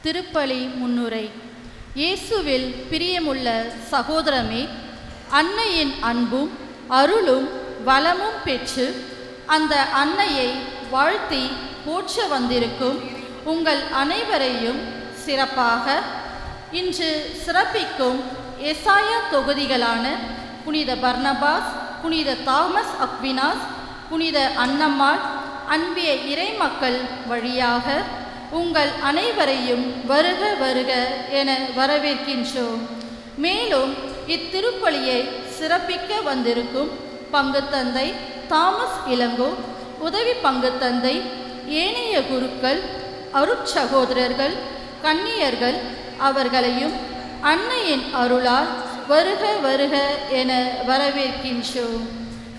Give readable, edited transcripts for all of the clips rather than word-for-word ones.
திருப்பலி முன்னுரை. இயேசுவில் பிரியமுள்ள சகோதரமே, அன்னையின் அன்பும் அருளும் வளமும் பெற்று அந்த அன்னையை வாழ்த்தி போற்ற வந்திருக்கும் உங்கள் அனைவரையும் சிறப்பாக இன்று சிறப்பிக்கும் எசாயா தொகுதிகளான புனித பர்னபாஸ், புனித தாமஸ் அக்வினாஸ், புனித அன்னம்மாள், அன்பிய இறைமக்கள் வழியாக உங்கள் அனைவரையும் வருக வருக என வரவேற்கின்றோம். மேலும் இத்திருப்பலியை சிறப்பிக்க வந்திருக்கும் பங்குத்தந்தை தாமஸ் இளங்கோ, உதவி பங்குத்தந்தை, ஏனைய குருக்கள், அருட்சகோதரர்கள், கன்னியர்கள் அவர்களையும் அன்னையின் அருளால் வருக வருக என வரவேற்கின்றோம்.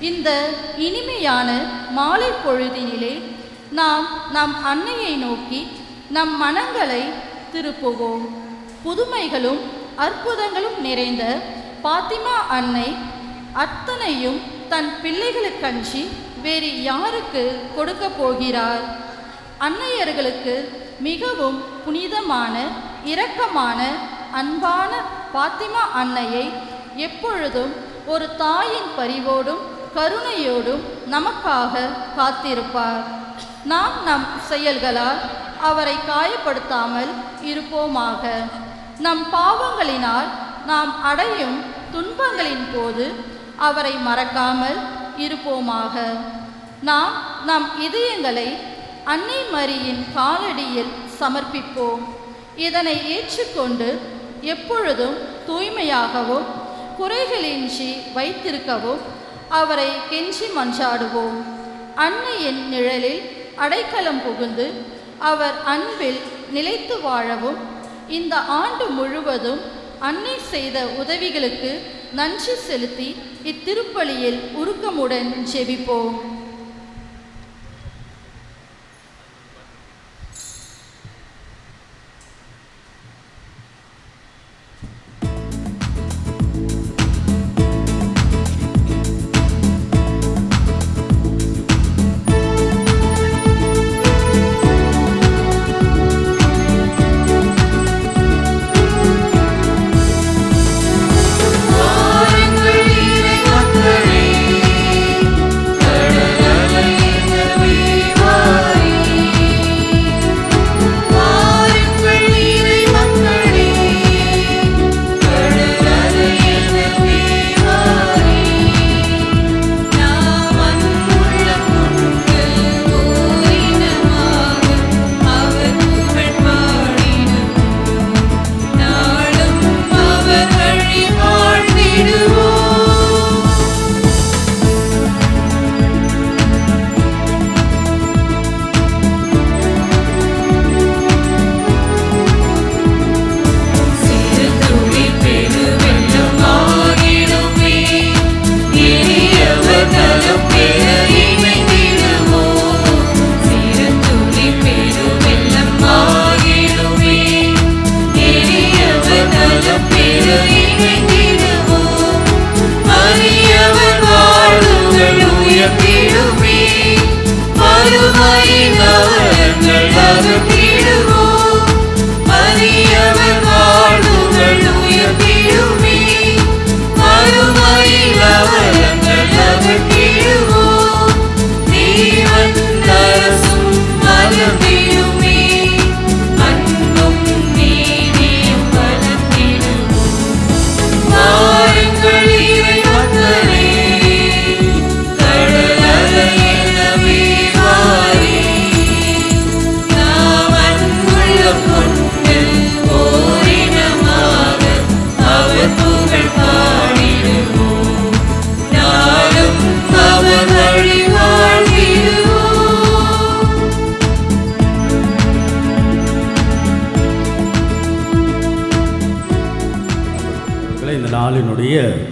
இந்த இனிமையான மாலை பொழுதினிலே நாம் நம் அன்னையை நோக்கி நம் மனங்களை திருப்புவோம். புதுமைகளும் அற்புதங்களும் நிறைந்த பாத்திமா அன்னை அத்தனையும் தன் பிள்ளைகளுக்கன்றி வேறு யாருக்கு கொடுக்க போகிறார்? அன்னையர்களுக்கு மிகவும் புனிதமான, இரக்கமான, அன்பான பாத்திமா அன்னையை எப்பொழுதும் ஒரு தாயின் பரிவோடும் கருணையோடும் நமக்காக காத்திருப்பார். நாம் நம் செயல்களால் அவரை காயப்படுத்தாமல் இருப்போமாக. நம் பாவங்களினால் நாம் அடையும் துன்பங்களின் போது அவரை மறக்காமல் இருப்போமாக. நாம் நம் இதயங்களை அன்னை மரியின் காலடியில் சமர்ப்பிப்போம். இதனை ஏற்றுக்கொண்டு எப்பொழுதும் தூய்மையாகவும் குறைகளின்றி வைத்திருக்கவும் அவரை கெஞ்சி மன்றாடுவோம். அன்னையின் நிழலில் அடைக்கலம் புகுந்து அவர் அன்பில் நிலைத்து வாழவும் இந்த ஆண்டு முழுவதும் அன்னை செய்த உதவிகளுக்கு நன்றி செலுத்தி இத்திருப்பலியில் உருக்கமுடன் ஜெபிப்போம்.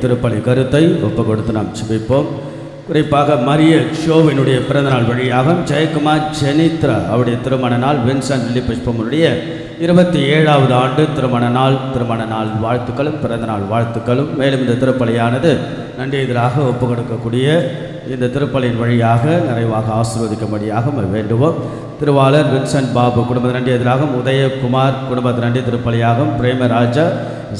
திருப்பலி கருத்தை ஒப்பு கொடுத்து நாம் ஜெபிப்போம். குறிப்பாக மரிய ஷோவினுடைய பிறந்தநாள் வழியாக ஜெயக்குமார் ஜெனித்ரா அவருடைய திருமண நாள், வின்சென்ட் லில்லி புஷ்பமுடைய 27வது ஆண்டு திருமண நாள் வாழ்த்துக்களும் பிறந்தநாள் வாழ்த்துக்களும். மேலும் இந்த திருப்பலியானது நன்றி எதிராக ஒப்பு கொடுக்கக்கூடிய இந்த திருப்பலியின் வழியாக நிறைவாக ஆசீர்வதிக்கும்படியாக வேண்டுவோம். திருவாளர் வின்சென்ட் பாபு குடும்பத்தை நன்றி எதிராகவும், உதயகுமார் குடும்பத்தை நன்றி திருப்பலியாகவும், பிரேமராஜா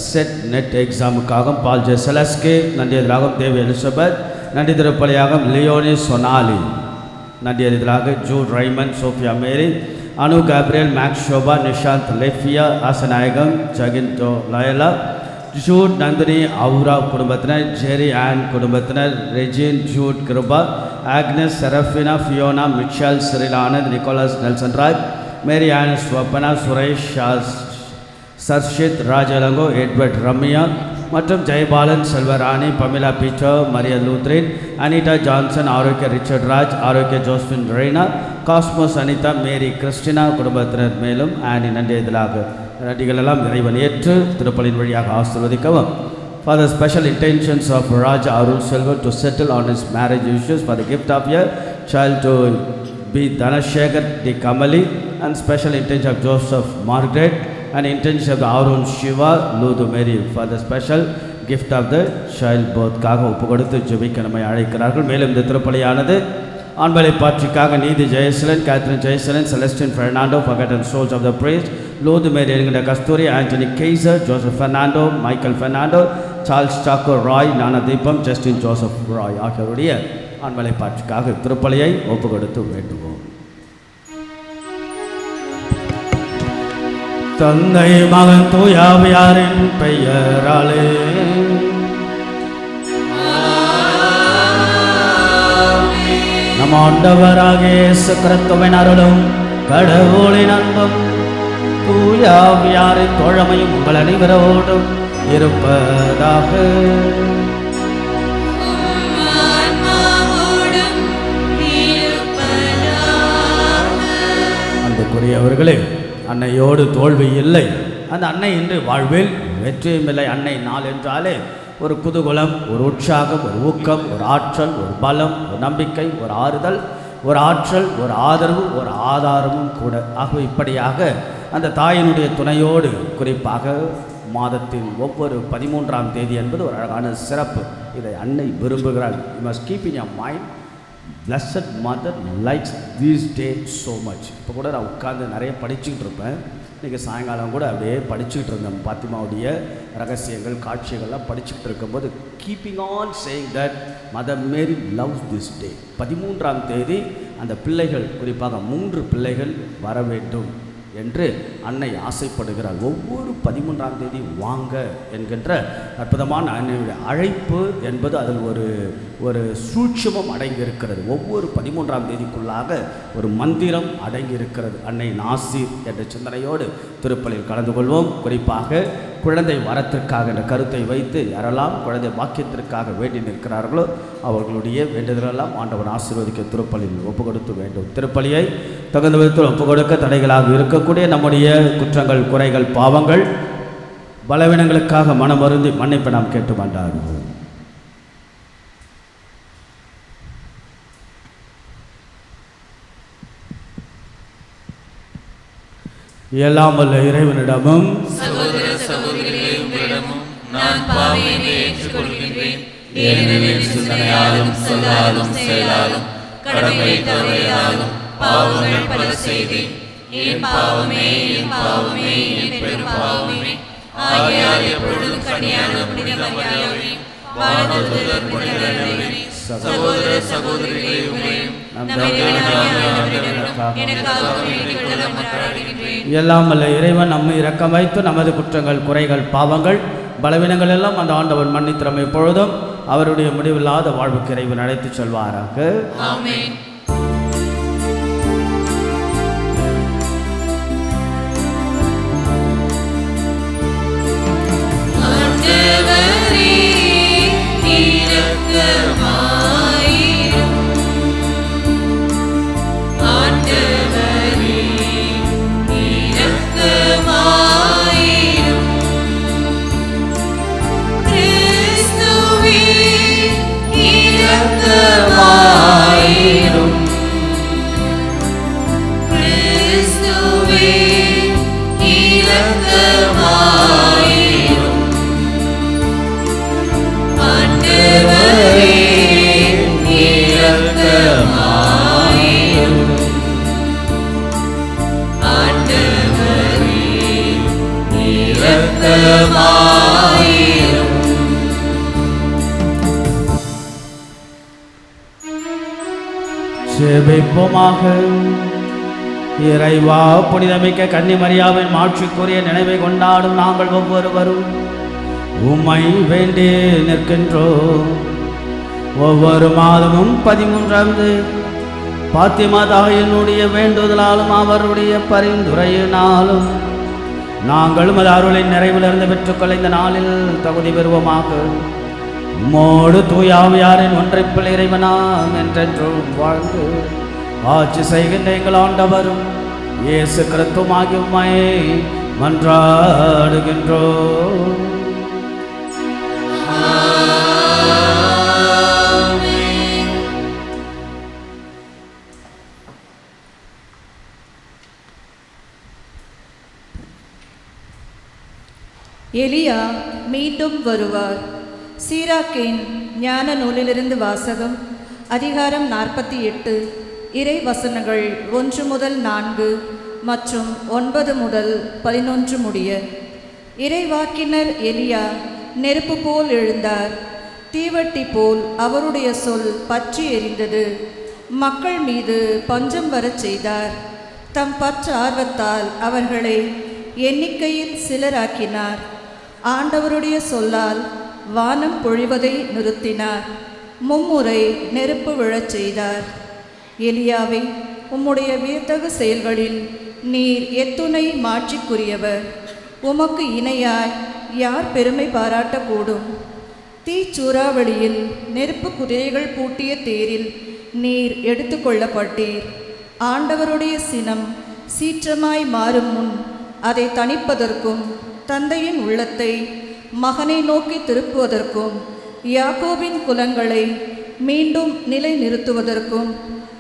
செட் நெட் எக்ஸாமுக்காகவும், பால் ஜே செலஸ்கே நன்றி எதிராகவும், தேவி எலிசபெத் நன்றி திருப்பலியாகவும், லியோனி சொனாலி நன்றி எதிராக, Jude Rayman, Sophia Mary, Anu Gabriel, Max Shobha, Nishanth லெஃபியா, Asanayagam, Jacinto Layla, Jude Nandini Aura குடும்பத்தினர், ஜெரி ஆன் குடும்பத்தினர், ரெஜின் Jude Kiruba, Agnes Seraphina, Fiona, Michelle, Cyril Anand, Nicholas Nelson Raj, Mary Ann Swapna, Suresh Sarshith, Rajalango, Edward Ramya மற்றும் Jayabalan, Selvarani, Pamela Peter, Maria Luthrin, Anitha Johnson, Arokiya Richard Raj, Arokiya Josephine Reyna, Cosmos Anitha, Mary Christina குடும்பத்தினர் மேலும் ஆனி நன்றி எதிராக நன்றிகள் எல்லாம் இறைவன் ஏற்று திருப்பலின் வழியாக ஆசீர்வதிக்கவும். For the special intentions of Raja Arul Selva to settle on his marriage issues, for the gift of a child to be Dhanashekhar D. Kamali, and special intention of Joseph Margaret, and intention of the Arun Shiva Ludu Mary for the special gift of the child birthக்காக ஒப்பு கொடுத்து ஜெபிக்க நம்மை அழைக்கிறார்கள். மேலும் இந்த திருப்பலியானது ஆண்பலை பாற்றிக்காக நீதி Jayaselan, Catherine Jayaselan, Celestine Fernando, forgotten souls of the priest, Lourdu Mary என்கிற Kasthuri, Antony Kaiser, Joseph Fernando, Michael Fernando, Charles Chacko Roy, Gnanadeepam, Justin Joseph Roy ஆகியோருடைய ஆண்பலை பாற்றிக்காக திருப்பலியை ஒப்பு கொடுத்து வேண்டுவோம். தந்தை மகன் தூயாவியாரின் பெயராலே நம் ஆண்டவராகிய இயேசு கிறிஸ்துவின் அருளும் கடவுளின் அன்பும் தூயாவியாரின் தோழமையும் உங்கள் அனைவரோடும் இருப்பதாக. அன்புக்குரியவர்களே, அன்னையோடு தோல்வி இல்லை. அந்த அன்னை இன்று வாழ்வில் வெற்றியும் இல்லை. அன்னை நாள் என்றாலே ஒரு குதூகலம், ஒரு உற்சாகம், ஒரு ஊக்கம், ஒரு ஆற்றல், ஒரு பலம், ஒரு நம்பிக்கை, ஒரு ஆறுதல், ஒரு ஆற்றல், ஒரு ஆதரவு, ஒரு ஆதாரமும் கூட. ஆகவே இப்படியாக அந்த தாயினுடைய துணையோடு குறிப்பாக மாதத்தின் ஒவ்வொரு 13ஆம் தேதி என்பது ஒரு அழகான சிறப்பு. இதை அன்னை விரும்புகிறாள். You must keep in your mind, Blessed Mother likes these days so much. இப்போ கூட நான் உட்காந்து நிறைய படிச்சுக்கிட்டு இருப்பேன். இன்றைக்கி சாயங்காலம் கூட அப்படியே படிச்சுக்கிட்டு இருந்தேன். பாத்திமாவுடைய ரகசியங்கள், காட்சிகள்லாம் படிச்சுக்கிட்டு இருக்கும்போது keeping on saying that Mother Mary loves this day. 13ஆம் தேதி அந்த பிள்ளைகள், குறிப்பாக 3 பிள்ளைகள் வர வேண்டும் என்று அன்னை ஆசைப்படுகிறார். ஒவ்வொரு 13ஆம் தேதி வாங்க என்கின்ற அற்புதமான அன்னையுடைய அழைப்பு என்பது அதில் ஒரு சூட்சமம் அடங்கியிருக்கிறது. ஒவ்வொரு 13ஆம் தேதிக்குள்ளாக ஒரு மந்திரம் அடங்கியிருக்கிறது. அன்னை நாசிர் என்ற சிந்தனையோடு திருப்பலில் கலந்து கொள்வோம். குறிப்பாக குழந்தை வரத்திற்காக என்ற கருத்தை வைத்து யாரெல்லாம் குழந்தை பாக்கியத்திற்காக வேண்டி நிற்கிறார்களோ அவர்களுடைய வேண்டுதலெல்லாம் ஆண்டவர் ஆசீர்வதிக்க திருப்பலியில் ஒப்பு கொடுத்து வேண்டும். திருப்பலியை தகுந்த விதத்தில் ஒப்பு கொடுக்க தடைகளாக இருக்கக்கூடிய நம்முடைய குற்றங்கள், குறைகள், பாவங்கள், பலவீனங்களுக்காக மனமருந்தி மன்னிப்பை நாம் கேட்டு மன்றாடுவோம். எல்லாம் வல்ல இறைவனிடமும் சகோதர சகோதரிகளே உங்களிடமும் நான் பாவியை ஏற்றுக்கொள்கின்றேன். ஏனெனில் சிந்தனையாலும் சொல்லாலும் செயலாலும் கடமை தவறியாலும் பாவங்கள் பல செய்தேன். என் பாவமே என் பாவமே என் பெரும் பாவமே. ஆகையால் எப்பொழுதும் கன்னியான புனித மரியாதை, வானதூதர் புனிதர்களே, சகோதர சகோதரிகளே உங்களையும் எல்லாம் வல்ல இறைவன் நம்மை இரக்கம் வைத்து நமது குற்றங்கள், குறைகள், பாவங்கள், பலவீனங்கள் எல்லாம் அந்த ஆண்டவர் மன்னித்திரமை எப்பொழுதும் அவருடைய முடிவில்லாத வாழ்வுக்கு இறைவன் அழைத்து செல்வாராக. ஆமென். இரக்கமாயிரும். இரக்கமாயிரும். ஜெபிப்போமாக. இறைவா, புனிதமிக்க கன்னிமரியாவின் மாட்சிக்குரிய நினைவை கொண்டாடும் நாங்கள் ஒவ்வொருவரும் உம்மை வேண்டி நிற்கின்றோம். ஒவ்வொரு மாதமும் 13 பாத்திமா தாயினுடைய வேண்டுதலாலும் அவருடைய பரிந்துரையினாலும் நாங்கள் உமது அருளின் நிறைவிலிருந்து பெற்றுக்கொள்ள இந்த நாளில் தகுதி பெறுவோமாக. உம்மோடு தூயாவியாரின் ஒன்றைப்பில் இறைவனாம் என்றென்றும் வாழ்ந்து ஆட்சி செய்கின்ற எங்கள் ஆண்டவரும் இயேசு கிறிஸ்துவாகிய உம்மை மன்றாடுகின்றோம். எலியா மீண்டும் வருவார். சீராக்கின் ஞான நூலிலிருந்து வாசகம். அதிகாரம் 48. இறை வசனங்கள் 1 முதல் 4 மற்றும் 9 முதல் 11 முடிய. இறைவாக்கினர் எலியா நெருப்பு போல் எழுந்தார். தீவட்டி போல் அவருடைய சொல் பற்றி எரிந்தது. மக்கள் மீது பஞ்சம் வரச் செய்தார். தம் பற்று ஆர்வத்தால் அவர்களை எண்ணிக்கையில் சிலராக்கினார். ஆண்டவருடைய சொல்லால் வானம் பொழிவதை நிறுத்தினார். மும்முறை நெருப்பு விழச் செய்தார். எலியாவை, உம்முடைய வியத்தகு செயல்களில் நீர் எத்துணை மாட்சிக்குரியவர். உமக்கு இணையாய் யார் பெருமை பாராட்டக்கூடும்? தீச்சூறாவளியில் நெருப்பு குதிரைகள் பூட்டிய தேரில் நீர் எடுத்து கொள்ளப்பட்டீர். ஆண்டவருடைய சினம் சீற்றமாய் மாறும் முன் அதை தணிப்பதற்கும் தந்தையின் உள்ளத்தை மகனை நோக்கி திருப்புவதற்கும் யாக்கோபின் குலங்களை மீண்டும் நிலை நிறுத்துவதற்கும்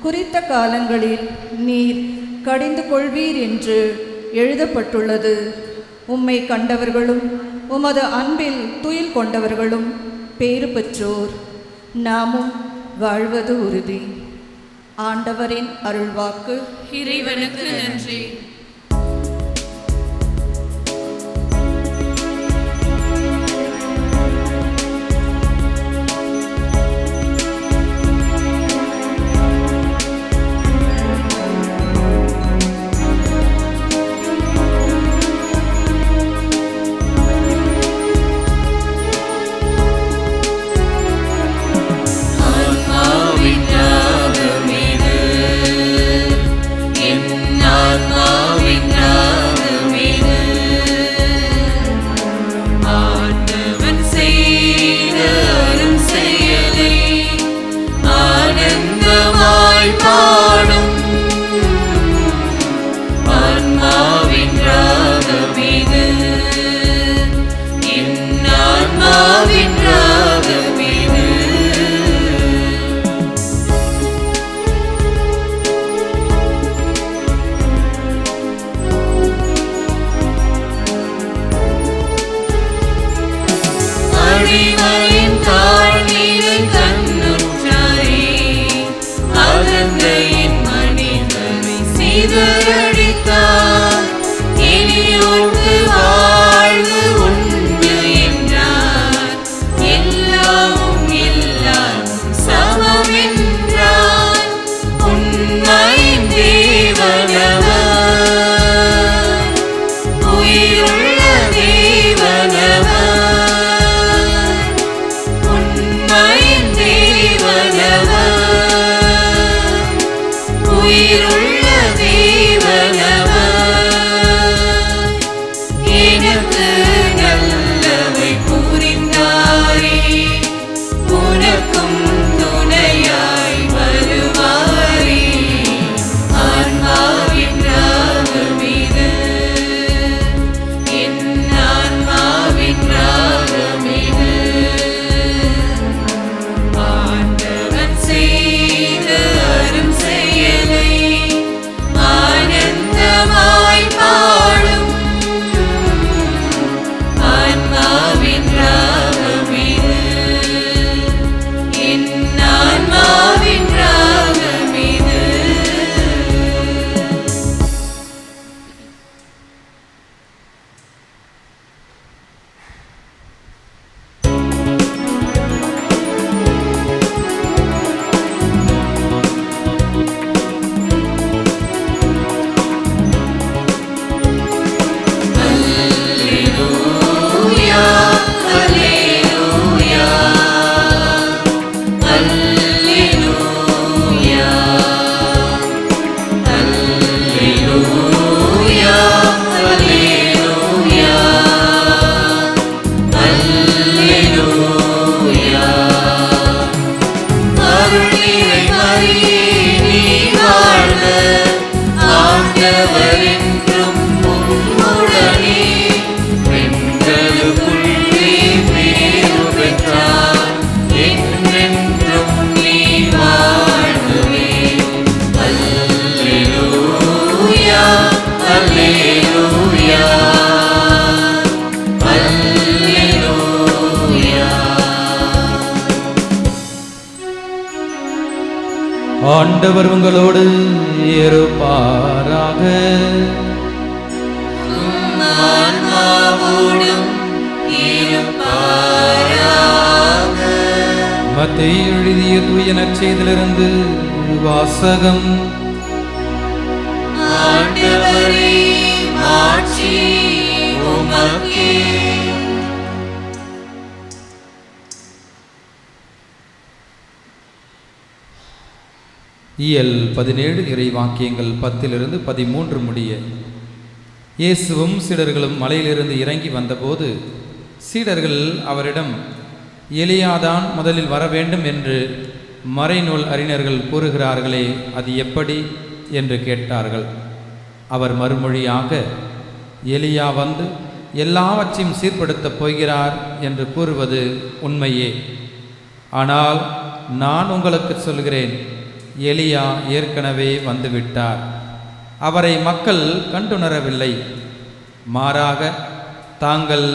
குறித்த காலங்களில் நீர் கடிந்து கொள்வீர் என்று எழுதப்பட்டுள்ளது. உம்மை கண்டவர்களும் உமது அன்பில் துயில் கொண்டவர்களும் பேறு பெற்றோர். நாமும் வாழ்வது உறுதி. ஆண்டவரின் அருள்வாக்கு. இறைவனுக்கு நன்றி. உயிருள்ள தேவனவர் ஆண்டவரென்றும் உம்முடனே பெண்களுக்குள்ளே பேறு பெற்றார். என்றென்றும் நீ வாழ்கவே. அல்லேலூயா, அல்லேலூயா, அல்லேலூயா. ஆண்டவர் உங்களோடு இருப்பாராக. ஆன்மாவோடும் இருப்பாராக. மத்தேயு எழுதிய தூய நற்செய்தியிலிருந்து வாசகம். ஆண்டவரே, மாட்சி உமக்கே. இயல் 17 இறை வாக்கியங்கள் 10-13 முடிய. இயேசுவும் சீடர்களும் மலையிலிருந்து இறங்கி வந்தபோது சீடர்கள் அவரிடம், எலியாதான் முதலில் வர வேண்டும் என்று மறைநூல் அறிஞர்கள் கூறுகிறார்களே, அது எப்படி என்று கேட்டார்கள். அவர் மறுமொழியாக, எலியா வந்து எல்லாவற்றையும் சீர்படுத்தப் போகிறார் என்று கூறுவது உண்மையே. ஆனால் நான் உங்களுக்கு சொல்கிறேன், எலியா ஏற்கனவே வந்துவிட்டார். அவரை மக்கள் கண்டுணரவில்லை. மாறாக தாங்கள்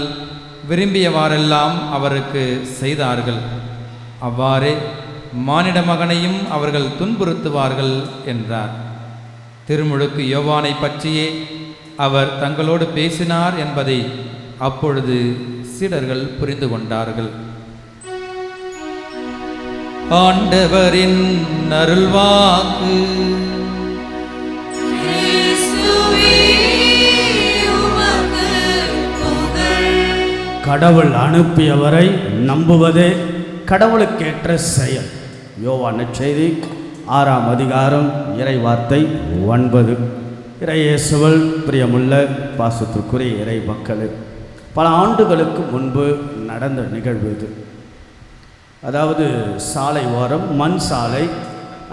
விரும்பியவாறெல்லாம் அவருக்கு செய்தார்கள். அவ்வாறே மானிட மகனையும் அவர்கள் துன்புறுத்துவார்கள் என்றார். திருமுழுக்கு யோவானை பற்றியே அவர் தங்களோடு பேசினார் என்பதை அப்பொழுது சீடர்கள் புரிந்து கொண்டார்கள். ஆண்டவரின் அருள்வாக்கு. கிறிஸ்துவே, உமக்கு புகழ். கடவுள் அனுப்பியவரை நம்புவதே கடவுளுக்கேற்ற செயல். யோவான் நற்செய்தி 6ஆம் அதிகாரம் இறை வார்த்தை 9. இறையேசுவில் பிரியமுள்ள பாசத்திற்குரிய இறை மக்களே, பல ஆண்டுகளுக்கு முன்பு நடந்த நிகழ்வு இது. அதாவது சாலை ஓரம் மண் சாலை.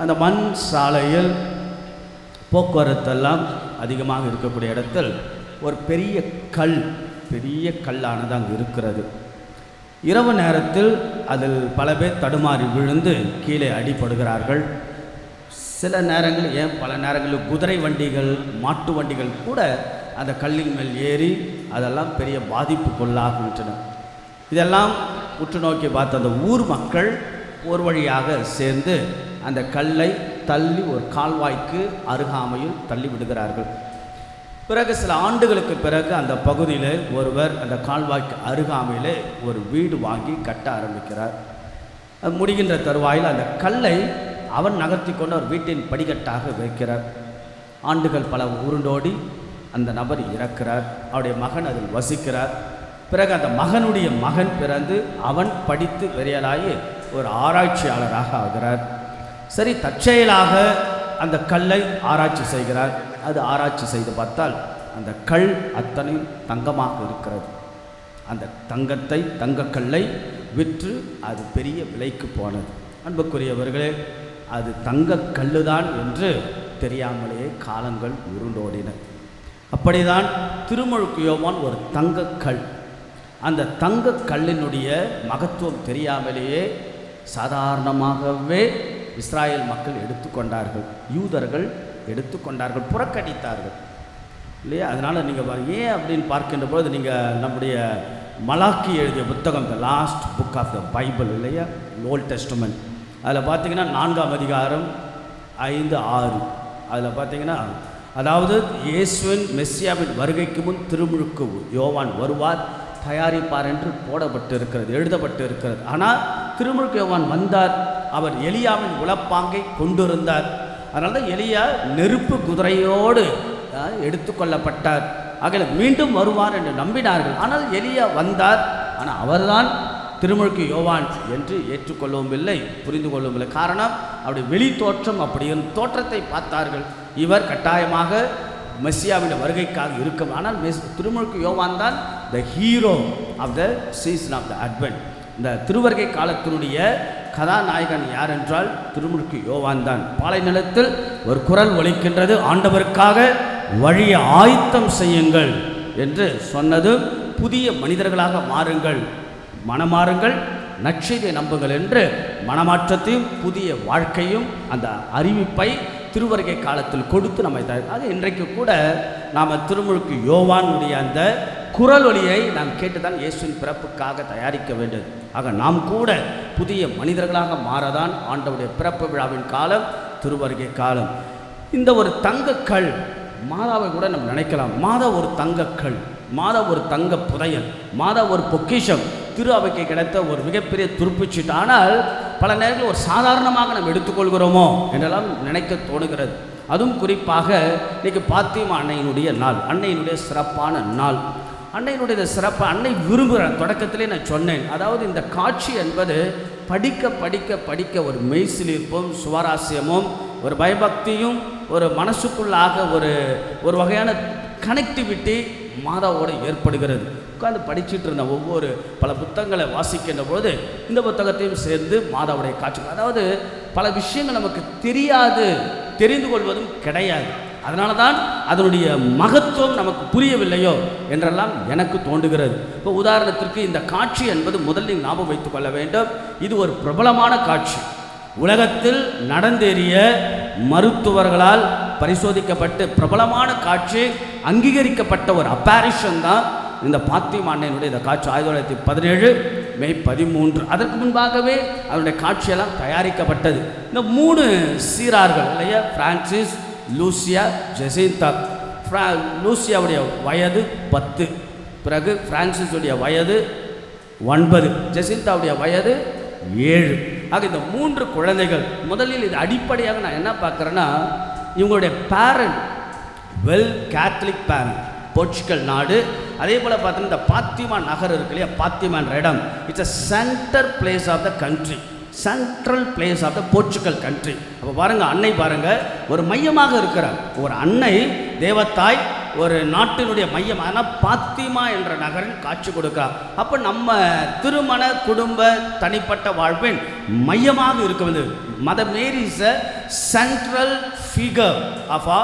அந்த மண் சாலையில் போக்குவரத்தெல்லாம் அதிகமாக இருக்கக்கூடிய இடத்தில் ஒரு பெரிய கல்லானது அங்கு இருக்கிறது. இரவு நேரத்தில் அதில் பல பேர் தடுமாறி விழுந்து கீழே அடிபடுகிறார்கள். சில நேரங்கள் பல நேரங்களில் குதிரை வண்டிகள், மாட்டு வண்டிகள் கூட அந்த கல்லின் மேல் ஏறி அதெல்லாம் பெரிய பாதிப்புக்குள்ளாகின்றன. இதெல்லாம் உற்று நோக்கி பார்த்த அந்த ஊர் மக்கள் ஒரு வழியாக சேர்ந்து அந்த கல்லை தள்ளி ஒரு கால்வாய்க்கு அருகாமையில் தள்ளி விடுகிறார்கள். பிறகு சில ஆண்டுகளுக்கு பிறகு அந்த பகுதியில் ஒருவர் அந்த கால்வாய்க்கு அருகாமையிலே ஒரு வீடு வாங்கி கட்ட ஆரம்பிக்கிறார். அது முடிகின்ற தருவாயில் அந்த கல்லை அவன் நகர்த்தி கொண்டு அவர் வீட்டின் படிக்கட்டாக வைக்கிறார். ஆண்டுகள் பல உருண்டோடி அந்த நபர் இறக்கிறார். அவருடைய மகன் அதில் வசிக்கிறார். பிறகு அந்த மகனுடைய மகன் பிறந்து அவன் படித்து வெறியலாகி ஒரு ஆராய்ச்சியாளராக ஆகிறார். சரி, தற்செயலாக அந்த கல்லை ஆராய்ச்சி செய்கிறார். அது ஆராய்ச்சி செய்து பார்த்தால் அந்த கல் அத்தனை தங்கமாக இருக்கிறது. அந்த தங்கக்கல்லை விற்று அது பெரிய விலைக்கு போனது. அன்புக்குரியவர்களே, அது தங்கக்கல்லுதான் என்று தெரியாமலேயே காலங்கள் உருண்டோடின. அப்படிதான் திருமுழுக்கு யோவான் ஒரு தங்கக்கல். அந்த தங்கக்கல்லினுடைய மகத்துவம் தெரியாமலேயே சாதாரணமாகவே இஸ்ராயேல் மக்கள் எடுத்துக்கொண்டார்கள், யூதர்கள் எடுத்துக்கொண்டார்கள், புறக்கணித்தார்கள் இல்லையா? அதனால் நீங்கள் ஏன் அப்படின்னு பார்க்கின்ற பொழுது நீங்கள் நம்முடைய மலாக்கி எழுதிய புத்தகம், the last book of the Bible இல்லையா, ஓல்ட் டெஸ்டமெண்ட், அதில் பார்த்தீங்கன்னா 4ஆம் அதிகாரம் 5-6 அதில் பார்த்தீங்கன்னா, அதாவது இயேசுவின் மெஸ்ஸியாவின் வருகைக்கு முன் திருமுழுக்கு யோவான் வருவார், தயாரிப்பார் என்று போடப்பட்டு இருக்கிறது, எழுதப்பட்டு இருக்கிறது. ஆனால் திருமுழுக்கு யோவான் வந்தார், அவர் எலியாவின் உளப்பாங்கை கொண்டிருந்தார். அதனால தான் எலியா நெருப்பு குதிரையோடு எடுத்துக்கொள்ளப்பட்டார். ஆகல மீண்டும் வருவார் என்று நம்பினார்கள். ஆனால் எலியா வந்தார், ஆனால் அவர்தான் திருமுழுக்கு யோவான் என்று ஏற்றுக்கொள்ளவும் இல்லை, புரிந்து கொள்ளவும் இல்லை. காரணம், அவருடைய வெளி தோற்றம் அப்படி தோற்றத்தை பார்த்தார்கள். இவர் கட்டாயமாக மெஸ்ஸியாவின் வருகைக்காக இருக்கும். ஆனால் திருமுழுக்கு யோவான் தான் the hero of the season of the Advent. இந்த திருவருகை காலத்தினுடைய கதாநாயகன் யார் என்றால் திருமுழுக்கு யோவான் தான். பாலை நிலத்தில் ஒரு குரல் ஒலிக்கின்றது, ஆண்டவருக்காக வழியை ஆயத்தம் செய்யுங்கள் என்று சொன்னது புதிய மனிதர்களாக மாறுங்கள், மனமாறுங்கள், நற்செய்தியை நம்புங்கள் என்று மனமாற்றத்தையும் புதிய வாழ்க்கையும் அந்த அறிவிப்பை திருவருகை காலத்தில் கொடுத்து நம்மை அது இன்றைக்கு கூட நாம் திருமுழுக்கு யோவானுடைய அந்த குரல் ஒலியை நாம் கேட்டுதான் இயேசுவின் பிறப்புக்காக தயாரிக்க வேண்டும். ஆக நாம் கூட புதிய மனிதர்களாக மாறதான் ஆண்டவருடைய பிறப்பு விழாவின் காலம், திருவருகை காலம். இந்த ஒரு தங்கக்கல் மாதாவை கூட நம்ம நினைக்கலாம். மாதா ஒரு தங்கக்கல், மாதா ஒரு தங்க புதையல், மாதா ஒரு பொக்கிஷம், திரு அவைக்கு கிடைத்த ஒரு மிகப்பெரிய துருப்புச்சீட்டு. ஆனால் பல நேரங்களில் ஒரு சாதாரணமாக நம்ம எடுத்துக்கொள்கிறோமோ என்றெல்லாம் நினைக்க தோணுகிறது. அதுவும் குறிப்பாக இன்றைக்கி பாத்திமா அன்னையினுடைய நாள், அன்னையினுடைய சிறப்பான நாள். அன்னையினுடைய சிறப்பு அன்னை விரும்புகிறேன். தொடக்கத்திலே நான் சொன்னேன், அதாவது இந்த காட்சி என்பது படிக்க படிக்க படிக்க ஒரு மெய்சிலிருப்பும் சுவாரஸ்யமும் ஒரு பயபக்தியும் ஒரு மனசுக்குள்ளாக ஒரு வகையான கனெக்டிவிட்டி மாதாவோடு ஏற்படுகிறது. உட்காந்து படிச்சுட்டு இருந்த ஒவ்வொரு பல புத்தகங்களை வாசிக்கின்ற போது இந்த புத்தகத்தையும் சேர்ந்து மாதாவுடைய காட்சிகள், அதாவது பல விஷயங்கள் நமக்கு தெரியாது, தெரிந்து கொள்வதும் கிடையாது. அதனால தான் அதனுடைய மகத்துவம் நமக்கு புரியவில்லையோ என்றெல்லாம் எனக்கு தோன்றுகிறது. இப்போ உதாரணத்திற்கு இந்த காட்சி என்பது முதலில் ஞாபகம் வைத்துக் கொள்ள வேண்டும். இது ஒரு பிரபலமான காட்சி. உலகத்தில் நடந்தேறிய மருத்துவர்களால் பரிசோதிக்கப்பட்டு பிரபலமான காட்சி, அங்கீகரிக்கப்பட்ட ஒரு அப்பாரிஷன் தான் இந்த பாத்திமா அன்னையினுடைய இந்த காட்சி. 1917 மே 13 அதற்கு முன்பாகவே அதனுடைய காட்சியெல்லாம் தயாரிக்கப்பட்டது. இந்த 3 சீரார்கள் இல்லையா, பிரான்சிஸ், லூசியா, ஜெசிந்தா. லூசியாவுடைய வயது 10, பிறகு பிரான்சிஸுடைய வயது 9, ஜெசிந்தாவுடைய வயது 7. ஆக இந்த 3 குழந்தைகள், முதலில் இது அடிப்படையாக நான் என்ன பார்க்குறேன்னா, இவங்களுடைய parent well Catholic parent, Portugal நாடு. அதே போல் பார்த்தீங்கன்னா இந்த பாத்திமா நகர் இருக்கு இல்லையா, பாத்திமான்ற இடம், it's a centre place of the country, central place of the Portugal country. அப்போ பாருங்கள், அன்னை பாருங்கள் ஒரு மையமாக இருக்கிறார். ஒரு அன்னை தேவத்தாய் ஒரு நாட்டினுடைய மையம், ஆனால் பாத்திமா என்ற நகரில் காட்சி கொடுக்கிறார். அப்போ நம்ம திருமண குடும்ப தனிப்பட்ட வாழ்வின் மையமாக இருக்க வந்து Mother Mary is a central figure of a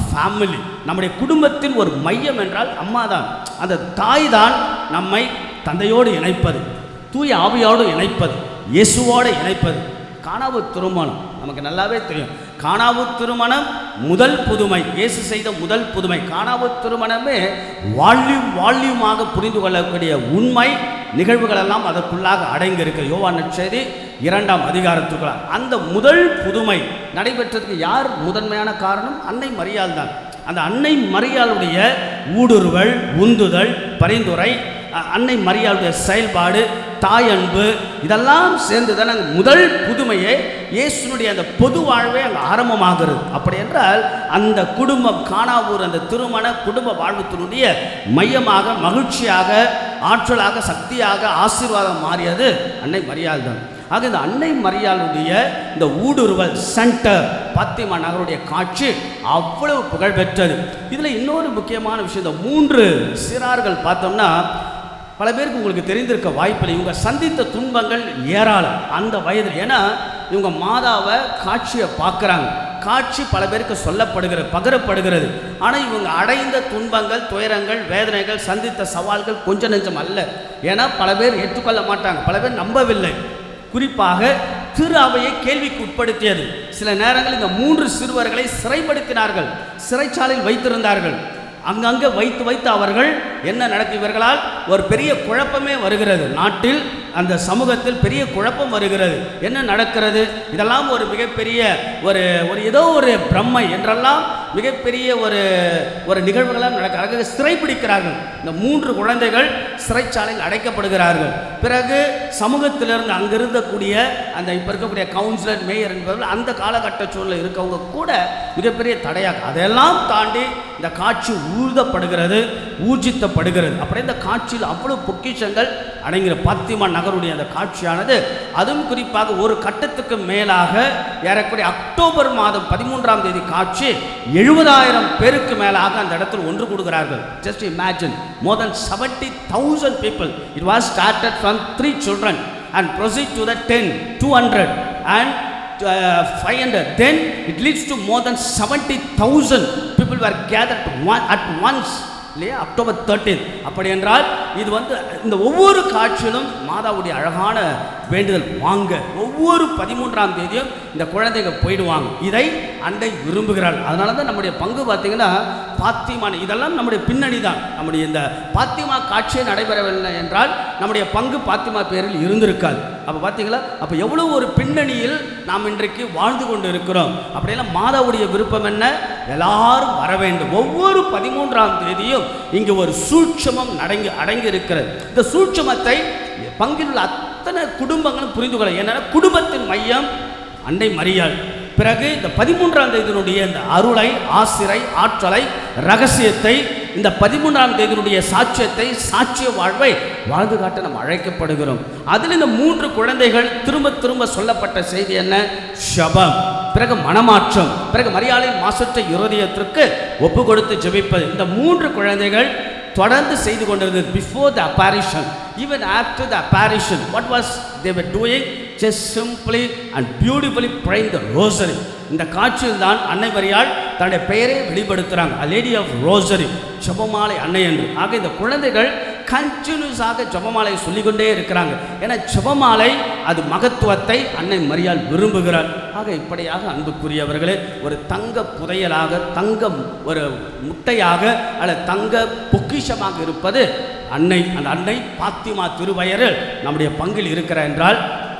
family. நம்முடைய குடும்பத்தின் ஒரு மையம் என்றால் அம்மா தான். அந்த தாய் தான் நம்மை தந்தையோடு இணைப்பது, தூய ஆவியோடு இணைப்பது, இயேசுவோடு இணைப்பது. கானாவு திருமணம் நமக்கு நல்லாவே தெரியும். கானாவு திருமணம் முதல் புதுமை, இயேசு செய்த முதல் புதுமை. கானாவு திருமணமே வால்யூமாக புரிந்து கொள்ளக்கூடிய உண்மை நிகழ்வுகளெல்லாம் அதற்குள்ளாக அடங்கி இருக்கு. யோவான் நற்செய்தி 2ஆம் அதிகாரத்துக்குள்ள அந்த முதல் புதுமை நடைபெற்றதுக்கு யார் முதன்மையான காரணம்? அன்னை மரியாள் தான். அந்த அன்னை மரியாளுடைய ஊடுருவல், உந்துதல், பரிந்துரை, அன்னை மரியாளுடைய செயல்பாடு, தாய் அன்பு, இதெல்லாம் சேர்ந்து தான் அங்கே முதல் புதுமையே இயேசுனுடைய அந்த பொது வாழ்வே அங்கே ஆரம்பமாகிறது. அப்படி என்றால் அந்த குடும்பம், கானாவூர் அந்த திருமண குடும்ப வாழ்வத்தினுடைய மையமாக, மகிழ்ச்சியாக, ஆற்றலாக, சக்தியாக, ஆசீர்வாதம் மாறியது அன்னை மரியாள் தான். ஆக இந்த அன்னை மரியாளுடைய இந்த ஊடுருவல் சென்டர் பாத்திமா நகருடைய காட்சி அவ்வளவு புகழ்பெற்றது. இதில் இன்னொரு முக்கியமான விஷயம், இந்த 3 சிறார்கள் பார்த்தோம்னா பல பேருக்கு உங்களுக்கு தெரிந்திருக்க வாய்ப்பில்லை. இவங்க சந்தித்த துன்பங்கள் ஏராளம் அந்த வயதில். ஏன்னா இவங்க மாதாவை காட்சியை பார்க்குறாங்க, காட்சி பல பேருக்கு சொல்லப்படுகிறது, பகிரப்படுகிறது. ஆனால் இவங்க அடைந்த துன்பங்கள், துயரங்கள், வேதனைகள், சந்தித்த சவால்கள் கொஞ்சம் நெஞ்சம் அல்ல. ஏன்னா பல பேர் ஏற்றுக்கொள்ள மாட்டாங்க, பல பேர் நம்பவில்லை. குறிப்பாக திரு அவையை கேள்விக்கு உட்படுத்தியது. சில நேரங்கள் இந்த 3 சிறுவர்களை சிறைப்படுத்தினார்கள், சிறைச்சாலையில் வைத்திருந்தார்கள். அங்கங்கே வைத்து அவர்கள் என்ன நடக்கும், இவர்களால் ஒரு பெரிய குழப்பமே வருகிறது. நாட்டில், அந்த சமூகத்தில் பெரிய குழப்பம் வருகிறது. என்ன நடக்கிறது? இதெல்லாம் ஒரு மிகப்பெரிய ஒரு ஏதோ ஒரு பிரம்மை என்றெல்லாம் மிகப்பெரிய ஒரு நிகழ்வுகளாக நடக்கிறார்கள். சிறைப்பிடிக்கிறார்கள். இந்த 3 குழந்தைகள் சிறைச்சாலையில் அடைக்கப்படுகிறார்கள். பிறகு சமூகத்திலிருந்து அங்கிருந்தக்கூடிய அந்த இப்போ இருக்கக்கூடிய கவுன்சிலர், மேயர் என்பவர்கள் அந்த காலகட்ட சூழலில் இருக்கவங்க கூட மிகப்பெரிய தடையாக, அதெல்லாம் தாண்டி இந்த காட்சி ஊர்தப்படுகிறது, ஊர்ஜித்தப்படுகிறது. அப்படி இந்த காட்சியில் அவ்வளவு பொக்கிஷங்கள் அடங்கிற பாத்திமா நகருடைய அந்த காட்சியானது, அதுவும் குறிப்பாக ஒரு கட்டத்துக்கு மேலாக ஏறக்கூடிய அக்டோபர் மாதம் 13ஆம் தேதி காட்சி 70,000 பேருக்கு மேலாக அந்த இடத்தில் ஒன்று கூடுகிறார்கள். Just imagine, more than 70,000 people. It was started from 3 children and proceed to the 10, 200 and 500, then it leads to more than 70,000 people were gathered at once இல்லையா, அக்டோபர் 13. அப்படி என்றால் இது இந்த ஒவ்வொரு காட்சியிலும் மாதாவுடைய அழகான வேண்டுதல் வாங்க ஒவ்வொரு 13ஆம் தேதியும் இந்த குழந்தைகள் போயிடுவாங்க. இதை அன்னை விரும்புகிறாள். அதனால தான் நம்முடைய பங்கு பார்த்தீங்கன்னா பாத்திமா, இதெல்லாம் நம்முடைய பின்னணி தான். நம்முடைய இந்த பாத்திமா காட்சியை நடைபெறவில்லை என்றால் நம்முடைய பங்கு பாத்திமா பேரில் இருந்திருக்காது. அப்போ பார்த்தீங்களா, அப்போ எவ்வளோ ஒரு பின்னணியில் நாம் இன்றைக்கு வாழ்ந்து கொண்டு இருக்கிறோம். அப்படியெல்லாம் மாதாவுடைய விருப்பம் என்ன, எல்லாரும் வர வேண்டும். ஒவ்வொரு 13ஆம் தேதியும் இங்கு ஒரு சூட்சமம் அடங்கி இருக்கிறது. இந்த சூட்சமத்தை பங்கில் உள்ள அத்தனை குடும்பங்களும் புரிந்து கொள்ள. ஏன்னா குடும்பத்தின் மையம் அன்னை மரியாள். பிறகு இந்த 13ஆம் தேதியினுடைய இந்த அருளை, ஆற்றலை, ரகசியத்தை, இந்த 13ஆம் தேதியினுடைய சாட்சிய வாழ்வை வாழ்ந்து காட்ட நாம் அழைக்கப்படுகிறோம். அதில் இந்த 3 குழந்தைகள் திரும்ப சொல்லப்பட்ட செய்தி என்ன, ஷபம், பிறகு மனமாற்றம், பிறகு மரியாளின் மாசற்ற இருதயத்திற்கு ஒப்பு கொடுத்து ஜெபிப்பது. இந்த 3 குழந்தைகள் தொடர்ந்து செய்து கொண்டிருந்தது. Before the apparition, even after the apparition, what was they were doing? Just simply and beautifully praying the rosary. இந்த காட்சியில் தான் அன்னை மரியாள் தன்னுடைய பெயரை வெளிப்படுத்துகிறாங்க, a lady of rosary, ஜெபமாலை அன்னை என்று. ஆக இந்த குழந்தைகள் கண்டினியூஸாக ஜெபமாலை சொல்லிக்கொண்டே இருக்கிறாங்க. ஏன்னா ஜெபமாலை அது மகத்துவத்தை அன்னை மரியாள் விரும்புகிறார். ஆக இப்படியாக அன்புக்குரியவர்களே, ஒரு தங்க புதையலாக, தங்கம் ஒரு முட்டையாக அல்லது தங்க பொக்கிஷமாக இருப்பது அன்னை. அந்த அன்னை பாத்திமா திருவயரில் நம்முடைய பங்கில் இருக்கிறார் என்றால்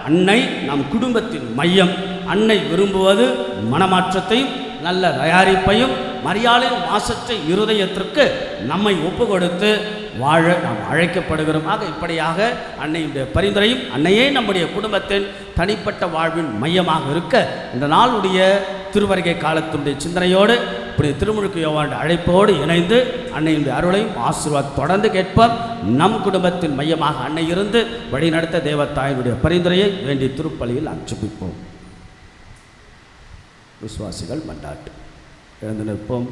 அன்னை நம் குடும்பத்தின் மையம். அன்னை விரும்புவது மனமாற்றத்தையும் நல்ல தயாரிப்பையும் மரியாளின் மாசற்ற இருதயத்திற்கு நம்மை ஒப்பு கொடுத்து வாழ நாம் அழைக்கப்படுகிறோம். ஆக இப்படியாக அன்னையுடைய பரிந்துரையும் அன்னையே நம்முடைய குடும்பத்தின் தனிப்பட்ட வாழ்வின் மையமாக இருக்க இந்த நாளுடைய திருவருகை காலத்தினுடைய சிந்தனையோடு இப்படி திருமுழுக்கு யோவானுடைய அழைப்போடு இணைந்து அன்னையுடைய அருளையும் ஆசீர்வாதம் தொடர்ந்து கேட்போம். நம் குடும்பத்தின் மையமாக அன்னை இருந்து வழிநடத்த தேவத்தாயினுடைய பரிந்துரையை வேண்டிய திருப்பலியில் அர்ப்பணிப்போம். விசுவாசிகள் மன்றாட்டு. எழுந்து நிற்போம்.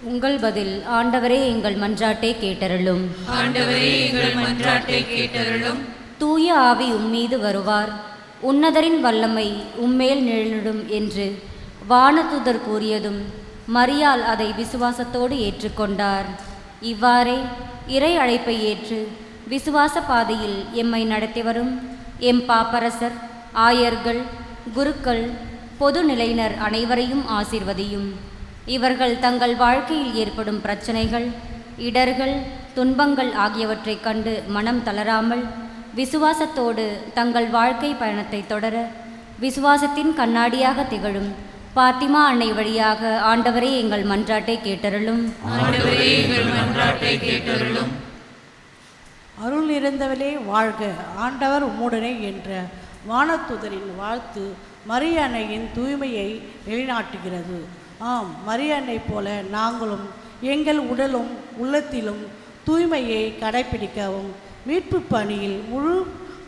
உங்கள் பதில். ஆண்டவரே எங்கள் மன்றாட்டை கேட்டருளும். ஆண்டவரே எங்கள் மன்றாட்டை கேட்டருளும். தூய ஆவி உம்மீது வருவார், உன்னதரின் வல்லமை உம்மேல் நிழலிடும் என்று வானதூதர் கூறியதும் மரியாள் அதை விசுவாசத்தோடு ஏற்றுக்கொண்டார். இவ்வாறே இறை அழைப்பை ஏற்று விசுவாச பாதையில் எம்மை நடத்தி வரும் எம் பாப்பரசர், ஆயர்கள், குருக்கள், பொது நிலையினர் அனைவரையும் ஆசீர்வதியும். இவர்கள் தங்கள் வாழ்க்கையில் ஏற்படும் பிரச்சனைகள், இடர்கள், துன்பங்கள் ஆகியவற்றைக் கண்டு மனம் தளராமல் விசுவாசத்தோடு தங்கள் வாழ்க்கை பயணத்தை தொடர விசுவாசத்தின் கண்ணாடியாக திகழும் பாத்திமா அன்னை வழியாக ஆண்டவரே எங்கள் மன்றாட்டை கேட்டருளும். ஆண்டவரே எங்கள் மன்றாட்டை கேட்டருளும். அருள் நிறைந்தவளே வாழ்க, ஆண்டவர் உம்முடனே என்ற வானதூதரின் வாழ்த்து மரியானையின் தூய்மையை நிலைநாட்டுகிறது. ஆம், மரியானை போல நாங்களும் எங்கள் உடலும் உள்ளத்திலும் தூய்மையை கடைபிடிக்கவும், மீட்பு பணியில்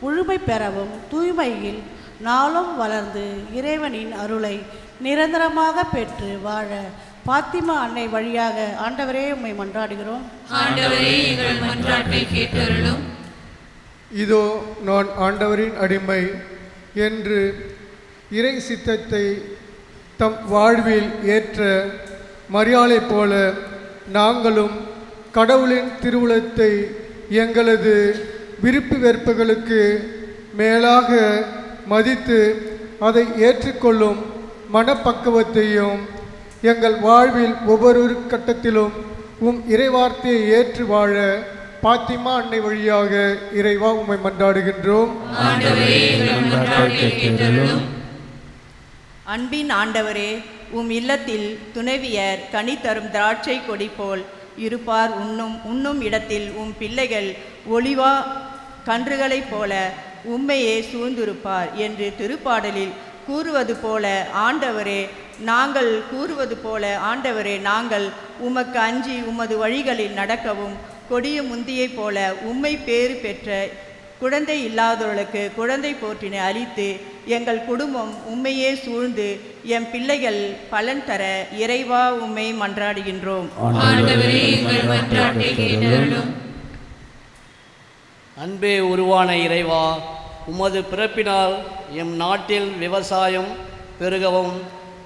முழுமை பெறவும், தூய்மையில் நாளும் வளர்ந்து இறைவனின் அருளை நிரந்தரமாக பெற்று வாழ பாத்திமா அன்னை வழியாக ஆண்டவரே உம்மை மன்றாடுகிறோம். ஆண்டவரே எங்கள் மன்றாட்டை கேட்டருளும். இதோ நான் ஆண்டவரின் அடிமை என்று இறை சித்தத்தை தம் வாழ்வில் ஏற்ற மரியாளைப் போல நாங்களும் கடவுளின் திருவுளத்தை எங்களது விருப்பு வெறுப்புகளுக்கு மேலாக மதித்து அதை ஏற்றுக்கொள்ளும் மனப்பக்குவத்தையும் எங்கள் வாழ்வில் ஒவ்வொரு கட்டத்திலும் இறைவார்த்தையை ஏற்று வாழ பாத்திமா அன்னை வழியாக இறைவா உம்மை மன்றாடுகின்றோம். அன்பின் ஆண்டவரே, இல்லத்தில் துணைவியர் கனி தரும் திராட்சை கொடி போல் இருப்பார். உண்ணும் இடத்தில் பிள்ளைகள் ஒளிவா கன்றுகளைப் போல உம்மையே சூழ்ந்திருப்பார் என்று திருப்பாடலில் கூறுவது போல ஆண்டவரே நாங்கள் உமக்கு அஞ்சி உமது வழிகளில் நடக்கவும், கொடிய முந்தியைப் போல உம்மை பேறு பெற்ற குழந்தை இல்லாதவர்களுக்கு குழந்தை போற்றினை அளித்து எங்கள் குடும்பம் உம்மையே சூழ்ந்து எம் பிள்ளைகள் பலன் தர இறைவா உம்மை மன்றாடுகின்றோம். ஆண்டவரே எங்கள் மன்றாட்டை கேட்டருளும். அன்பே உருவான இறைவா, உமது பிறப்பினால் எம் நாட்டில் விவசாயம் பெருகவும்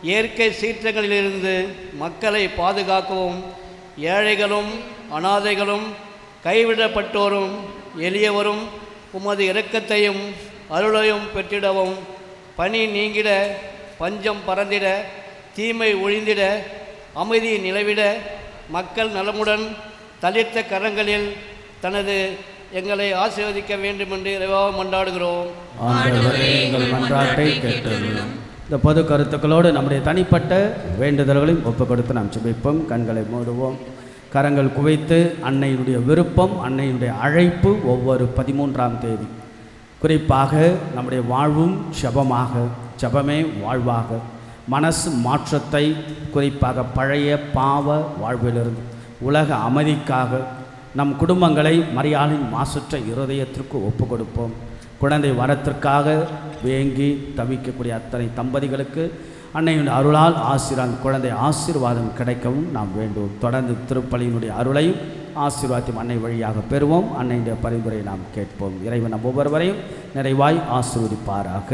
இயற்கை சீற்றங்களிலிருந்து மக்களை பாதுகாக்கவும் ஏழைகளும் அனாதைகளும் கைவிடப்பட்டோரும் எளியவரும் உமது இரக்கத்தையும் அருளையும் பெற்றிடவும் பனி நீங்கிட, பஞ்சம் பறந்திட, தீமை ஒழிந்திட, அமைதி நிலவிட, மக்கள் நலமுடன் தளிர்த்த கரங்களில் தனது எங்களை ஆசீர்வதிக்க வேண்டும் என்று இறைவாக மன்றாடுகிறோம். ஆண்டவரே எங்கள் மன்றாட்டை கேட்டருளும். இந்த பொது கருத்துக்களோடு நம்முடைய தனிப்பட்ட வேண்டுதல்களையும் ஒப்பு கொடுத்து நாம் ஜெபிப்போம். கண்களை மூடுவோம், கரங்கள் குவைத்து அன்னையினுடைய விருப்பம், அன்னையினுடைய அழைப்பு ஒவ்வொரு 13ஆம் தேதி குறிப்பாக நம்முடைய வாழ்வும் ஜெபமாக, ஜெபமே வாழ்வாக, மனசு மாற்றத்தை குறிப்பாக பழைய பாவ வாழ்விலிருந்து உலக அமைதிக்காக நம் குடும்பங்களை மரியாளின் மாசற்ற இருதயத்திற்கு ஒப்பு கொடுப்போம். குழந்தை வரத்திற்காக வேங்கி தவிக்கக்கூடிய அத்தனை தம்பதிகளுக்கு அன்னையின் அருளால் அந்த குழந்தை ஆசீர்வாதம் கிடைக்கவும் நாம் வேண்டுவோம். தொடர்ந்து திருப்பலியினுடைய அருளையும் ஆசீர்வாதத்தையும் அன்னை வழியாக பெறுவோம். அன்னையுடைய பரிந்துரையை நாம் கேட்போம். இறைவன் நம் ஒவ்வொருவரையும் நிறைவாய் ஆசீர்வதிப்பாராக.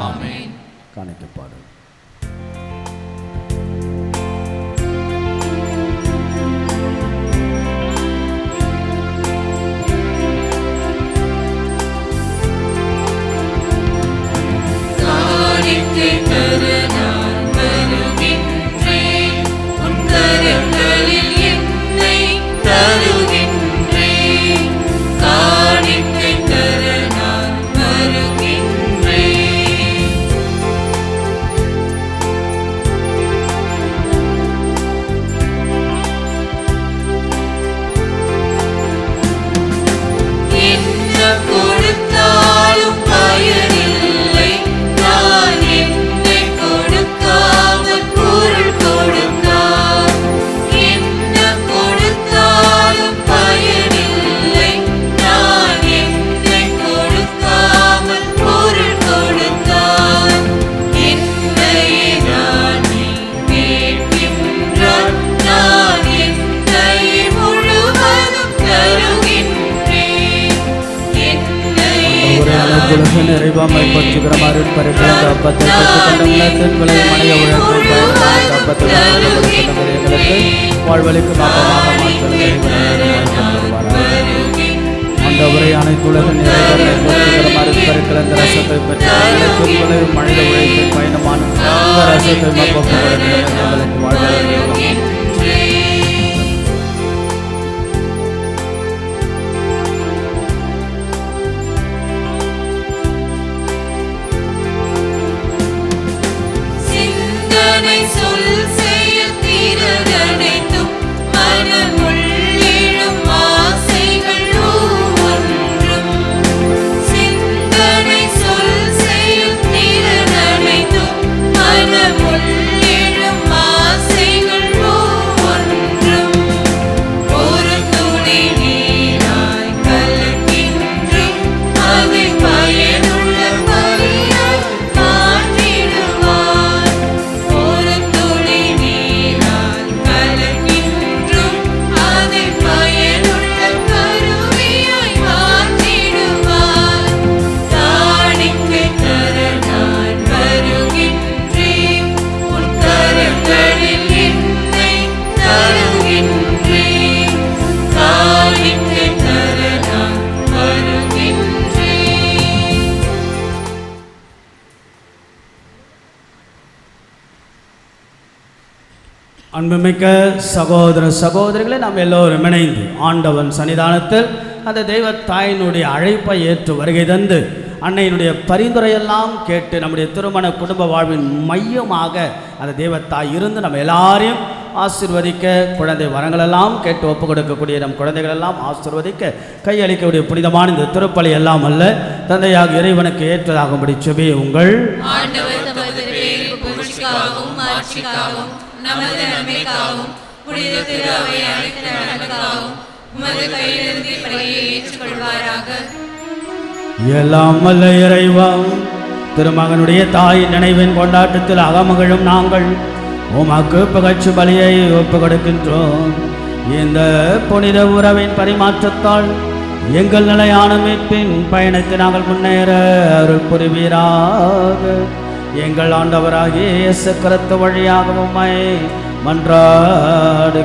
ஆமென். காணிக்கப்பாடு. நிறைவாமை பற்றுகிற மறுபரிப்பிழந்த அப்பத்தை பெற்றுக்கொண்ட விளையும் மனித உழைப்பை பயன்படுத்த அப்பத்தை வாழ்வழிக்கு மாற்றமாக ஆண்டவரை அனைத்துலக நிறைவேற மறுபரிப்பிழந்த ரசத்தை பெற்று விளையும் மனித உழைப்பை பயணமான ரசத்தை மக்களுக்கு வாழ்வழிக்கு அன்புமிக்க சகோதர சகோதரிகளை நாம் எல்லோரும் இணைந்து ஆண்டவன் சன்னிதானத்தில் அந்த தெய்வ தாயினுடைய அழைப்பை ஏற்று வருகை தந்து அன்னையினுடைய பரிந்துரையெல்லாம் கேட்டு நம்முடைய திருமண குடும்ப வாழ்வின் மையமாக அந்த தெய்வத்தாய் இருந்து நம்ம எல்லாரையும் ஆசீர்வதிக்க, குழந்தை வரங்களெல்லாம் கேட்டு ஒப்பு கொடுக்கக்கூடிய நம் குழந்தைகளெல்லாம் ஆசீர்வதிக்க கையளிக்கக்கூடிய புனிதமான இந்த திருப்பலி எல்லாம் அல்ல தந்தையாக இறைவனுக்கு ஏற்றதாகும்படி செபி உங்கள் நமது நன்மைக்காகவும் புனித திரு அவை அனைத்து நலனுக்காகவும் உமது கையிலிருந்து பலியை ஏற்றுக்கொள்வாராக. எல்லாம் வல்ல இறைவா, திருமகனுடைய தாயின் நினைவின் கொண்டாட்டத்தில் அகமகிழும் நாங்கள் உமக்கு புகழ்ச்சி பலியை ஒப்பு கொடுக்கின்றோம். இந்த புனித உறவின் பரிமாற்றத்தால் எங்கள் நிலையான மீட்பின் பயணத்தை நாங்கள் முன்னேற அருள் புரிவீராக. எங்கள் ஆண்டவராகிய இயேசு கிறிஸ்து வழியாக உம்மை மன்றாடுகின்றோம்.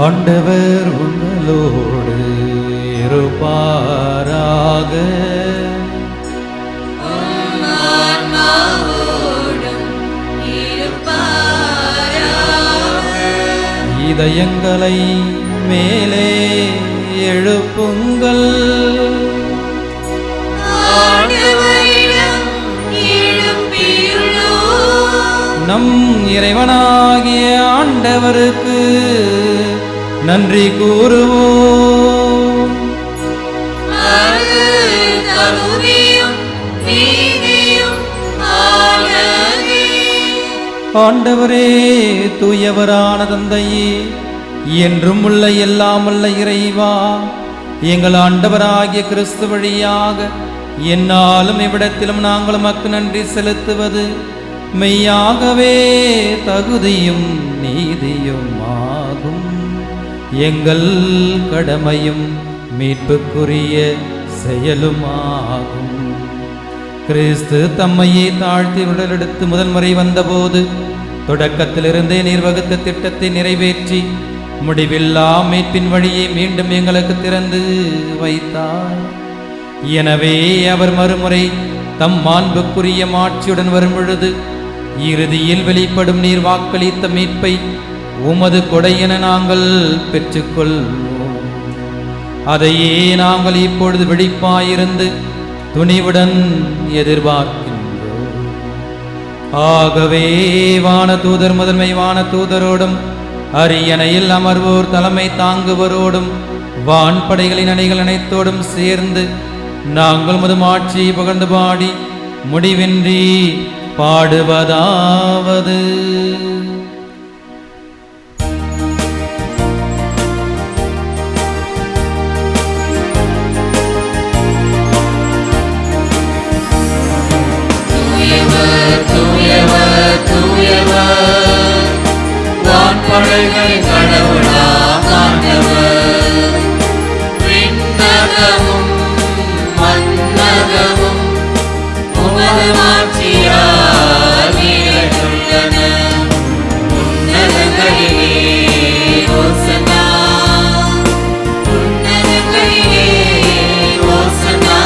ஆண்டவர் உங்களோடு இருப்பாராக. இதயங்களை மேலே எழுப்புங்கள். நம் இறைவனாகிய ஆண்டவருக்கு நன்றி கூறுவோம். ஆண்டவரே, தூயவரான தந்தையே, என்றும் உள்ள எல்லாமல்ல இறைவா, எங்கள் ஆண்டவராகிய கிறிஸ்து வழியாக என்னாலும் இவ்விடத்திலும் நாங்கள் உமக்கு நன்றி செலுத்துவது மெய்யாகவே தகுதியும் நீதியும் ஆகும். எங்கள் கடமையும் மீட்புக்குரிய செயலுமாகும். கிறிஸ்து தம்மையே தாழ்த்தி உடலெடுத்து முதல் முறை வந்தபோது தொடக்கத்திலிருந்தே நீர் வகுத்த திட்டத்தை நிறைவேற்றி முடிவில்லா மீட்பின் வழியை மீண்டும் எங்களுக்கு திறந்து வைத்தார். எனவே அவர் மறுமுறை தம் மாண்புக்குரிய மாட்சியுடன் வரும் பொழுது இறுதியில் வெளிப்படும் நீர் வாக்களித்த மீட்பை உமது கொடை என நாங்கள் பெற்றுக்கொள்வோம். அதையே நாங்கள் இப்பொழுது விழிப்பாயிருந்து துணிவுடன் எதிர்பார்க்கின்றோம். ஆகவே வானதூதர் முதன்மை வானதூதரோடும் அரியணையில் அமர்வோர் தலைமை தாங்குவரோடும் வான்படைகளின் அணிகள் அனைத்தோடும் சேர்ந்து நாங்கள் முதும் ஆட்சியை புகழ்ந்து பாடி முடிவின்றி பாடுவதாவது: வான்படைகள் கடவுளாம் ஆண்டவர், விண்ணகமும் மண்ணகமும் உமது மாட்சியால் நிறைந்துள்ளன. உன்னதங்களிலே ஓசன்னா, உன்னதங்களிலே ஓசன்னா.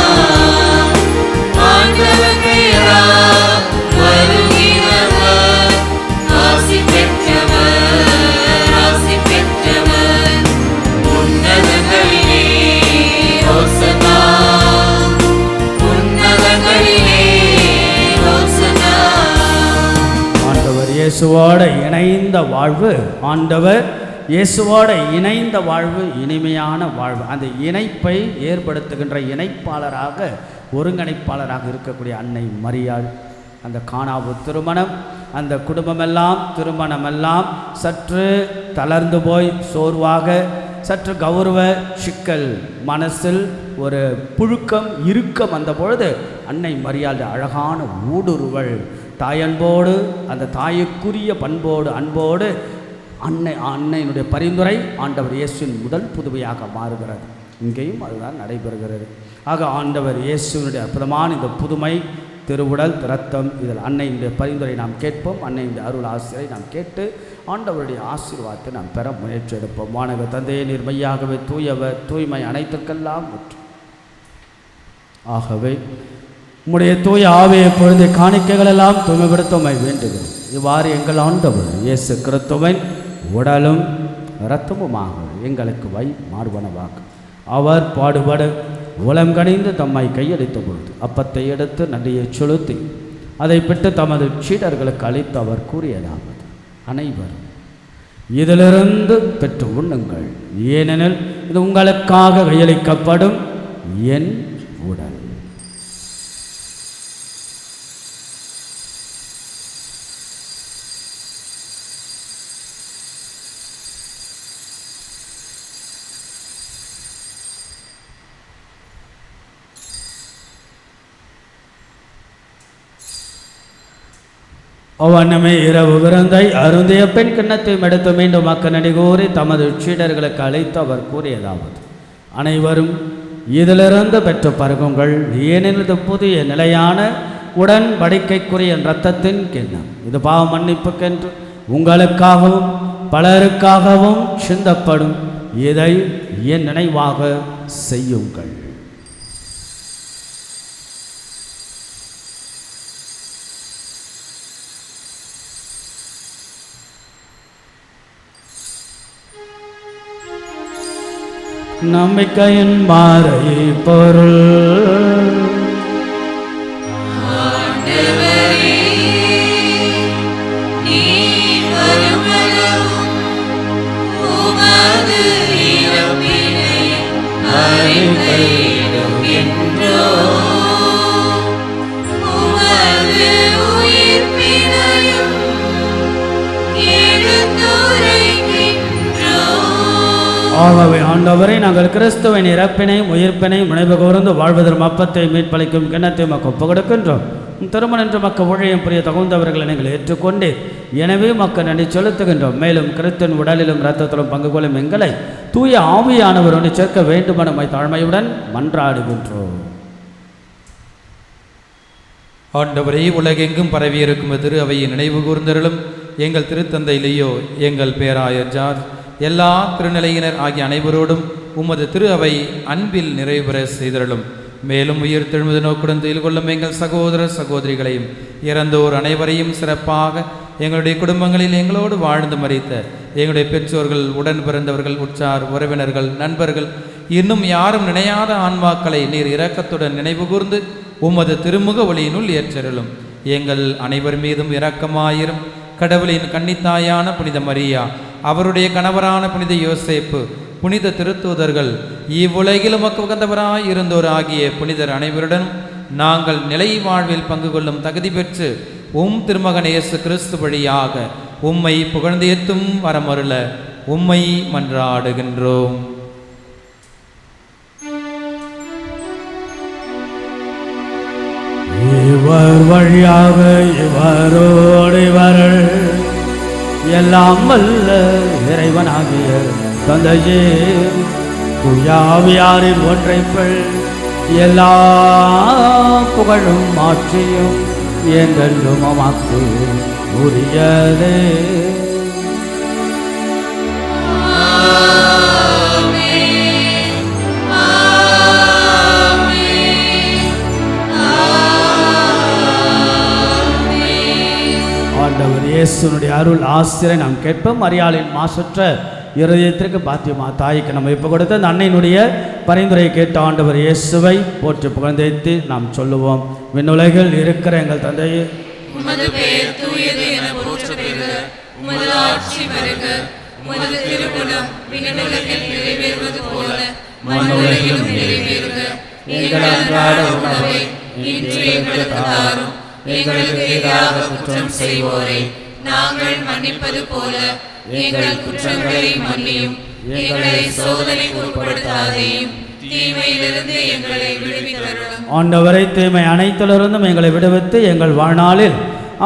ஆண்டவர் பெயரால் வருகிறவர் ஆசி பெற்றவர், ஆசி பெற்றவர். உன்னதங்களிலே ஓசன்னா, உன்னதங்களிலே ஓசன்னா. ஆண்டவர் இயேசுவோட இணைந்த வாழ்வு, ஆண்டவர் இயேசுவோட இணைந்த வாழ்வு இனிமையான வாழ்வு. அந்த இணைப்பை ஏற்படுத்துகின்ற இணைப்பாளராக, ஒருங்கிணைப்பாளராக இருக்கக்கூடிய அன்னை மரியாள். அந்த கானாவு திருமணம், அந்த குடும்பமெல்லாம் திருமணமெல்லாம் சற்று தளர்ந்து போய் சோர்வாக, சற்று கௌரவ சிக்கல், மனசில் ஒரு புழுக்கம் இறுக்கம் வந்த பொழுது அன்னை மரியாள் அழகான ஊடுருவல், தாயன்போடு, அந்த தாய்க்குரிய பண்போடு அன்போடு அன்னையினுடைய பரிந்துரை ஆண்டவர் இயேசுவின் முதல் புதுமையாக மாறுகிறது. இங்கேயும் அதுதான் நடைபெறுகிறது. ஆக ஆண்டவர் இயேசுவினுடைய அற்புதமான இந்த புதுமை, திருவுடல் இரத்தம், இதில் அன்னையினுடைய பரிந்துரை நாம் கேட்போம். அன்னையினுடைய அருள் ஆசிரியை நாம் கேட்டு ஆண்டவருடைய ஆசீர்வாதத்தை நாம் பெற முயற்சி எடுப்போம். வானக தந்தையே, நீர் மெய்யாகவே தூயவர், தூய்மை அனைத்திற்கெல்லாம் முற்று. ஆகவே உம்முடைய தூய ஆவியை பொழுது காணிக்கைகள் எல்லாம் தூய்மைப்படுத்தமை வேண்டுகிறோம். இவ்வாறு எங்கள் ஆண்டவர் இயேசு கிறிஸ்துவின் உடலும் இரத்தமுமாக எங்களுக்கு மாறுபனவாக அவர் பாடுபட உலம் கணிந்து தம்மை கையளித்த பொழுது அப்பத்தை எடுத்து நன்றியை செலுத்தி அதை பெற்று தமது சீடர்களுக்கு அளித்து அவர் கூறியதாவது: அனைவரும் இதிலிருந்து பெற்று உண்ணுங்கள், ஏனெனில் இது உங்களுக்காக கையளிக்கப்படும் என் உடல். ஒவ்வொன்றுமே இரவு விருந்தை அருந்திய பெண் கிண்ணத்தையும் எடுத்து மீண்டும் மக்கள் கூறி தமது சீடர்களுக்கு அழைத்து அவர் கூறியதாவது: அனைவரும் இதிலிருந்து பெற்று பருகுங்கள், ஏனெனில் புதிய நிலையான உடன்படிக்கைக்குரிய இரத்தத்தின் கிண்ணம். இது பாவ மன்னிப்புக்கென்று உங்களுக்காகவும் பலருக்காகவும் சிந்தப்படும். இதை என் நினைவாக செய்யுங்கள். நம்பிக்கையின் மாறை பொருள். ஆகவே ஆண்டவரை, நாங்கள் கிறிஸ்துவின் இறப்பினையும் உயிர்ப்பினையும் நினைவு கூர்ந்து வாழ்வதற்கு அப்பத்தை மீட்பளிக்கும் கிண்ணத்தை மக்கள் ஒப்பு கொடுக்கின்றோம். திருமணம் என்று மக்கள் ஊழியம் புரிய தகுந்தவர்களை நீங்கள் ஏற்றுக்கொண்டு எனவே மக்கள் நன்றி செலுத்துகின்றோம். மேலும் கிறிஸ்துவின் உடலிலும் இரத்தத்திலும் பங்கு கொள்ளும் எங்களை தூய ஆவியானவர் ஒன்று சேர்க்க வேண்டுமென தாழ்மையுடன் மன்றாடுகின்றோம். ஆண்டவரே, உலகெங்கும் பரவியிருக்கும் திரு அவையை நினைவு கூர்ந்தருளும். எங்கள் திருத்தந்தை லியோ, எங்கள் பேராயர் ஜார்ஜ், எல்லா திருநிலையினர் ஆகிய அனைவரோடும் உமது திரு அவை அன்பில் நிறைவு பெற செய்தருளும். மேலும் உயிர் தெழுவது நோக்குடன் துயில் கொள்ளும் எங்கள் சகோதர சகோதரிகளையும் இறந்தோர் அனைவரையும் சிறப்பாக எங்களுடைய குடும்பங்களில் எங்களோடு வாழ்ந்து மறித்த எங்களுடைய பெற்றோர்கள், உடன் பிறந்தவர்கள், உற்றார் உறவினர்கள், நண்பர்கள், இன்னும் யாரும் நினையாத ஆன்மாக்களை நீர் இரக்கத்துடன் நினைவு கூர்ந்து உமது திருமுக ஒளியினுள் ஏற்றருளும். எங்கள் அனைவர் மீதும் இரக்கமாயிரும். கடவுளின் கன்னித்தாயான புனித மரியா, அவருடைய கணவரான புனித யோசேப்பு, புனித திருத்தூதர்கள், இவ்வுலகிலும் உகந்தவராய் இருந்தோர் ஆகிய புனிதர் அனைவருடன் நாங்கள் நிலை வாழ்வில் பங்கு கொள்ளும் தகுதி பெற்று திருமகன் இயேசு கிறிஸ்து வழியாக உம்மை புகழ்ந்தேத்தும் வரமருள உம்மை மன்றாடுகின்றோம். இவர் வழியாக இவரோடு இவர்கள் எல்லாம் வல்ல இறைவனாகிய தந்தையே, தூயாவியாரின் ஒன்றைப்பள் எல்லா புகழும் ஆட்சியும் என்றென்றும் உமக்கு உரியதே. ஆண்டவர் இயேசுனுடைய அருள் ஆசிரை நாம் கேட்போம். மரியாளின் மாசற்ற இருதயத்திற்கு பாத்தியமா தாய்க்கு நம்ம இப்போ கொடுத்த அந்த அன்னையினுடைய பரிந்துரையை கேட்ட ஆண்டவர் இயேசுவை போற்றி புகழ்ந்தேத்தி நாம் சொல்லுவோம். விண்ணுலகில் இருக்கிற எங்கள் தந்தையே, உமது பெயர் தூயது என போற்ற பெறுக. உமது ஆட்சி வருக. உமது திருவுளம் விண்ணுலகில் நிறைவேறுவது போல மண்ணுலகிலும் நிறைவேறுக. எங்கள் அன்றாட உணவை இன்று எங்களுக்கு தாரும். எங்களுக்கு எதிராக குற்றம் செய்வோரை நாங்கள் மன்னிப்பது போல எங்கள் குற்றங்களை மன்னியும். எங்களை சோதனைக்கு உட்படுத்தாதேயும், தீமையிலிருந்து எங்களை விடுவித்தருளும். ஆண்டவரை, தீமை அனைத்திலிருந்தும் எங்களை விடுவித்து எங்கள் வாழ்நாளில்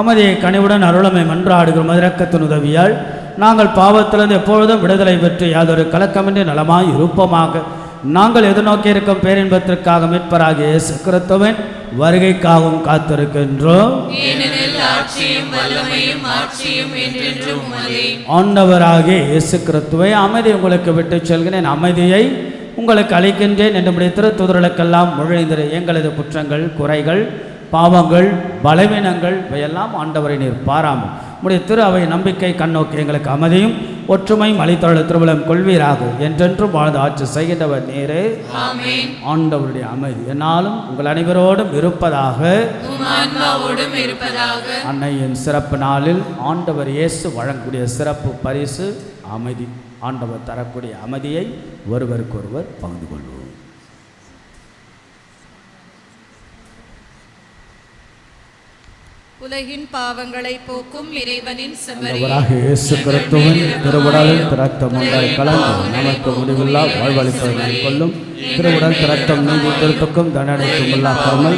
அமைதியை கனிவுடன் அருளமை மன்றாடுகிறோம். இரக்கத்தின் உதவியால் நாங்கள் பாவத்திலிருந்து எப்பொழுதும் விடுதலை பெற்று யாதொரு கலக்கமின்றி நலமாய் இருப்போமாக. நாங்கள் எதிர்நோக்கி இருக்கும் பேரின்பத்திற்காக மீட்பராகிய இயேசு கிறிஸ்துவின் வருகைக்காகவும் காத்திருக்கின்றோம். ஆண்டவராகிய இயேசு கிறிஸ்துவை, அமைதி உங்களுக்கு விட்டு செல்கிறேன், அமைதியை உங்களுக்கு அளிக்கின்றேன் என்று திருத்தூதர்களுக்கெல்லாம் மொழிந்தது. எங்களது குற்றங்கள், குறைகள், பாவங்கள், பலவீனங்கள் இவையெல்லாம் ஆண்டவரை நீர் பாராமல் உடைய திரு அவை நம்பிக்கை கண்ணோக்கி எங்களுக்கு அமைதியும் ஒற்றுமையும் அளித்தருள திருவிழம் கொள்வீராக. என்றென்றும் வாழ்ந்து ஆட்சி செய்கின்றவர் நீரே. ஆண்டவருடைய அமைதி என்னாலும் உங்கள் அனைவரோடும் இருப்பதாக. அன்னையின் சிறப்பு நாளில் ஆண்டவர் இயேசு வழங்கக்கூடிய சிறப்பு பரிசு அமைதி. ஆண்டவர் தரக்கூடிய அமைதியை ஒருவருக்கொருவர் பகிர்ந்து கொள்வோம். உலகின் பாவங்களை போக்கும் இறைவனின் செம்மறி ஆண்டவராகிய இயேசு கிறிஸ்துவின் திருவுடலின் இரத்தம் ஒன்றாய் கலந்து நமக்கு முடிவில்லா வாழ்வளிப்பதை கொள்ளும் திருவுடல் இரத்தம் நீதி திருத்துக்கும் தண்டனைக்கும் உள்ளாக்காமல்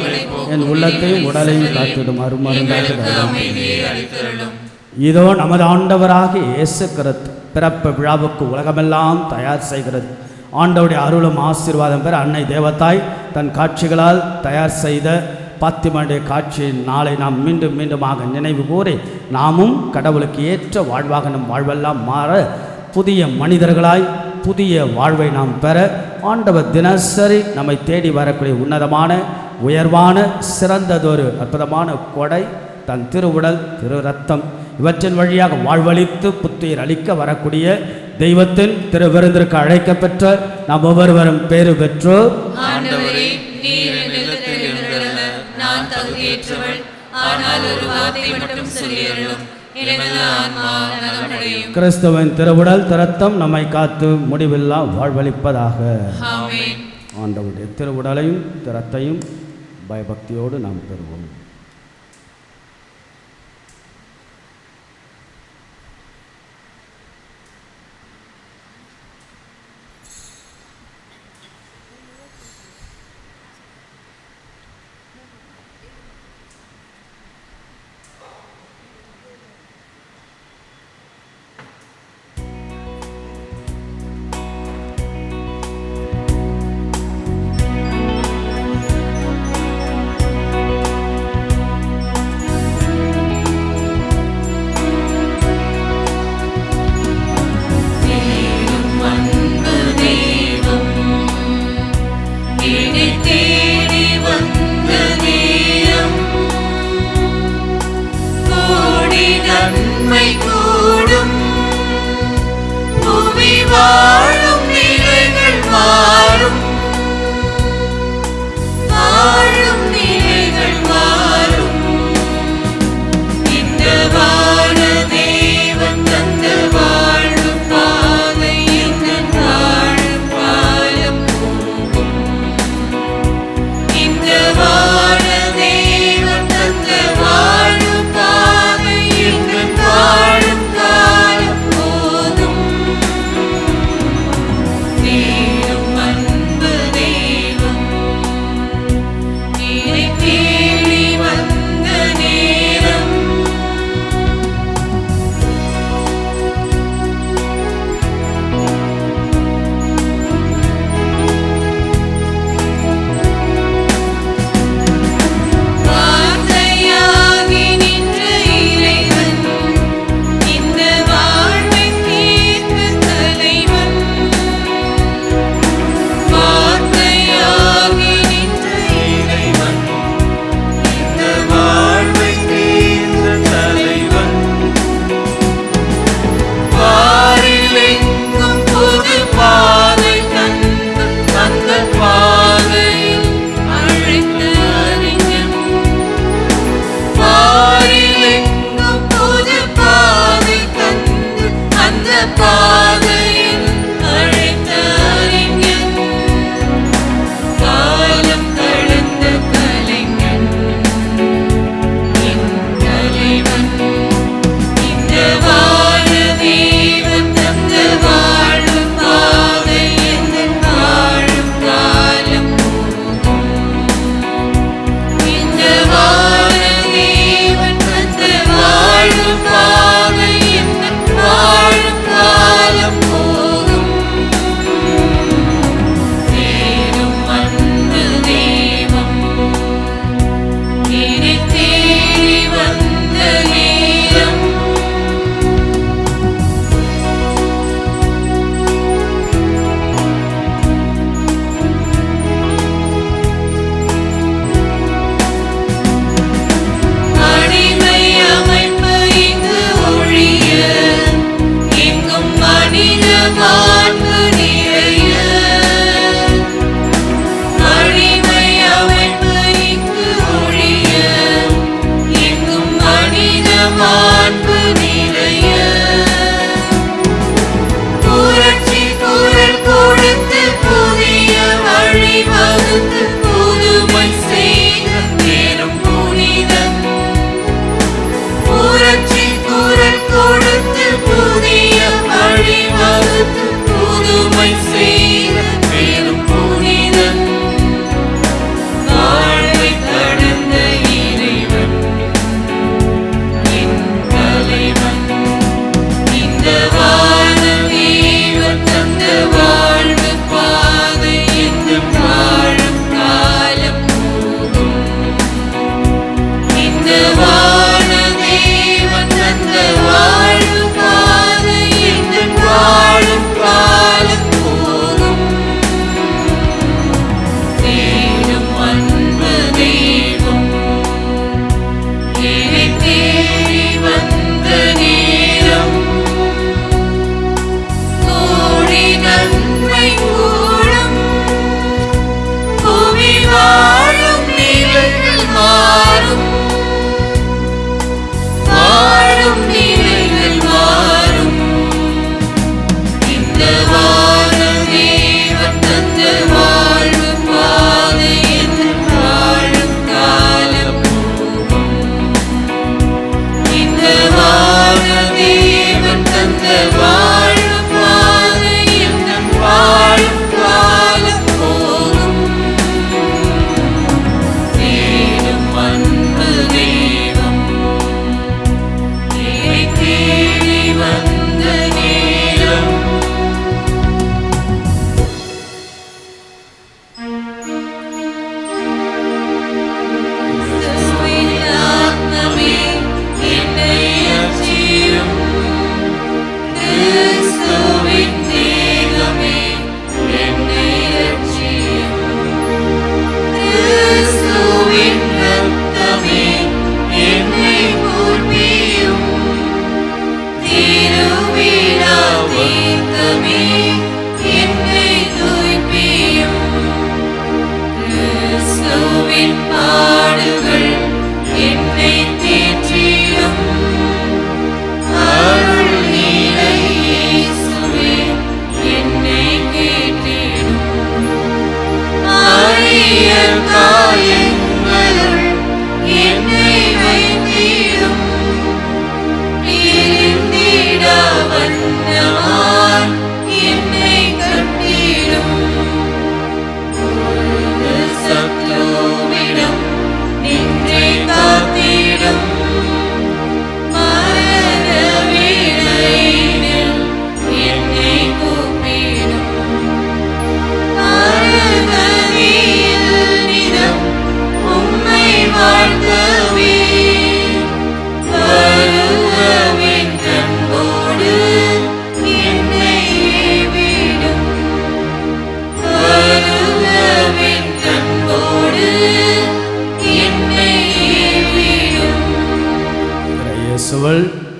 என் உள்ளத்தையும் உடலையும் காத்திடும் அருமருந்தாக இதோ நமது ஆண்டவராகிய இயேசு கிறிஸ்து பிறப்பு விழாவுக்கு உலகமெல்லாம் தயார் செய்கிறது. ஆண்டவருடைய அருளும் ஆசீர்வாதம் பெற அன்னை தேவதாய் தன் காட்சிகளால் தயார் செய்த பாத்திமாவுடைய காட்சியின் நாளை நாம் மீண்டும் மீண்டுமாக நினைவு கூறி நாமும் கடவுளுக்கு ஏற்ற வாழ்வாக நம் வாழ்வெல்லாம் மாற புதிய மனிதர்களாய் புதிய வாழ்வை நாம் பெற ஆண்டவர் தினசரி நம்மை தேடி வரக்கூடிய உன்னதமான உயர்வான சிறந்ததொரு அற்புதமான கொடை தன் திருவுடல் திரு ரத்தம் இவற்றின் வழியாக வாழ்வளித்து புத்துயிர் அளிக்க வரக்கூடிய தெய்வத்தின் திருவிருந்திற்கு அழைக்கப்பெற்ற நாம் ஒவ்வொருவரும் பேறு பெற்றோ. ஆண்டவரே, நீர் என் இல்லத்தில் எழுந்தருள நான் தகுதியற்றவள், ஆனால் ஒரு வார்த்தை மட்டும் சொல்லியருளும், எனது ஆன்மா நலமடையும். கிறிஸ்துவின் திருவுடல் இரத்தம் நம்மை காத்து முடிவில்லா வாழ்வளிப்பதாக. ஆமென். ஆண்டவருடைய திருவுடலையும் இரத்தையும் பயபக்தியோடு நாம் பெறுவோம்.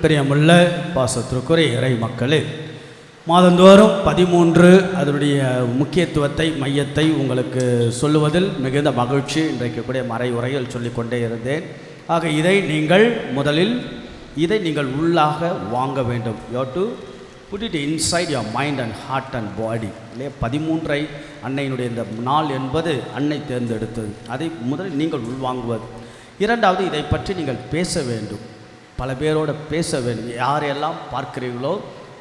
பிரியமுள்ள பாசத்திற்குரிய இறை மக்களே, மாதந்தோறும் 13 அதனுடைய முக்கியத்துவத்தை மையத்தை உங்களுக்கு சொல்லுவதில் மிகுந்த மகிழ்ச்சி. இன்றைக்கு கூட மறை உரையில் சொல்லிக்கொண்டே இருந்தேன். ஆக இதை நீங்கள் உள்ளாக வாங்க வேண்டும். You have to put it inside your mind and heart and body. இல்லையா, 13 அன்னையினுடைய இந்த நாள் என்பது அன்னை தேர்ந்தெடுத்தது. அதை முதலில் நீங்கள் உள்வாங்குவது. இரண்டாவது, இதை பற்றி நீங்கள் பேச வேண்டும், பல பேரோடு பேச வேண்டும். யாரெல்லாம் பார்க்கிறீர்களோ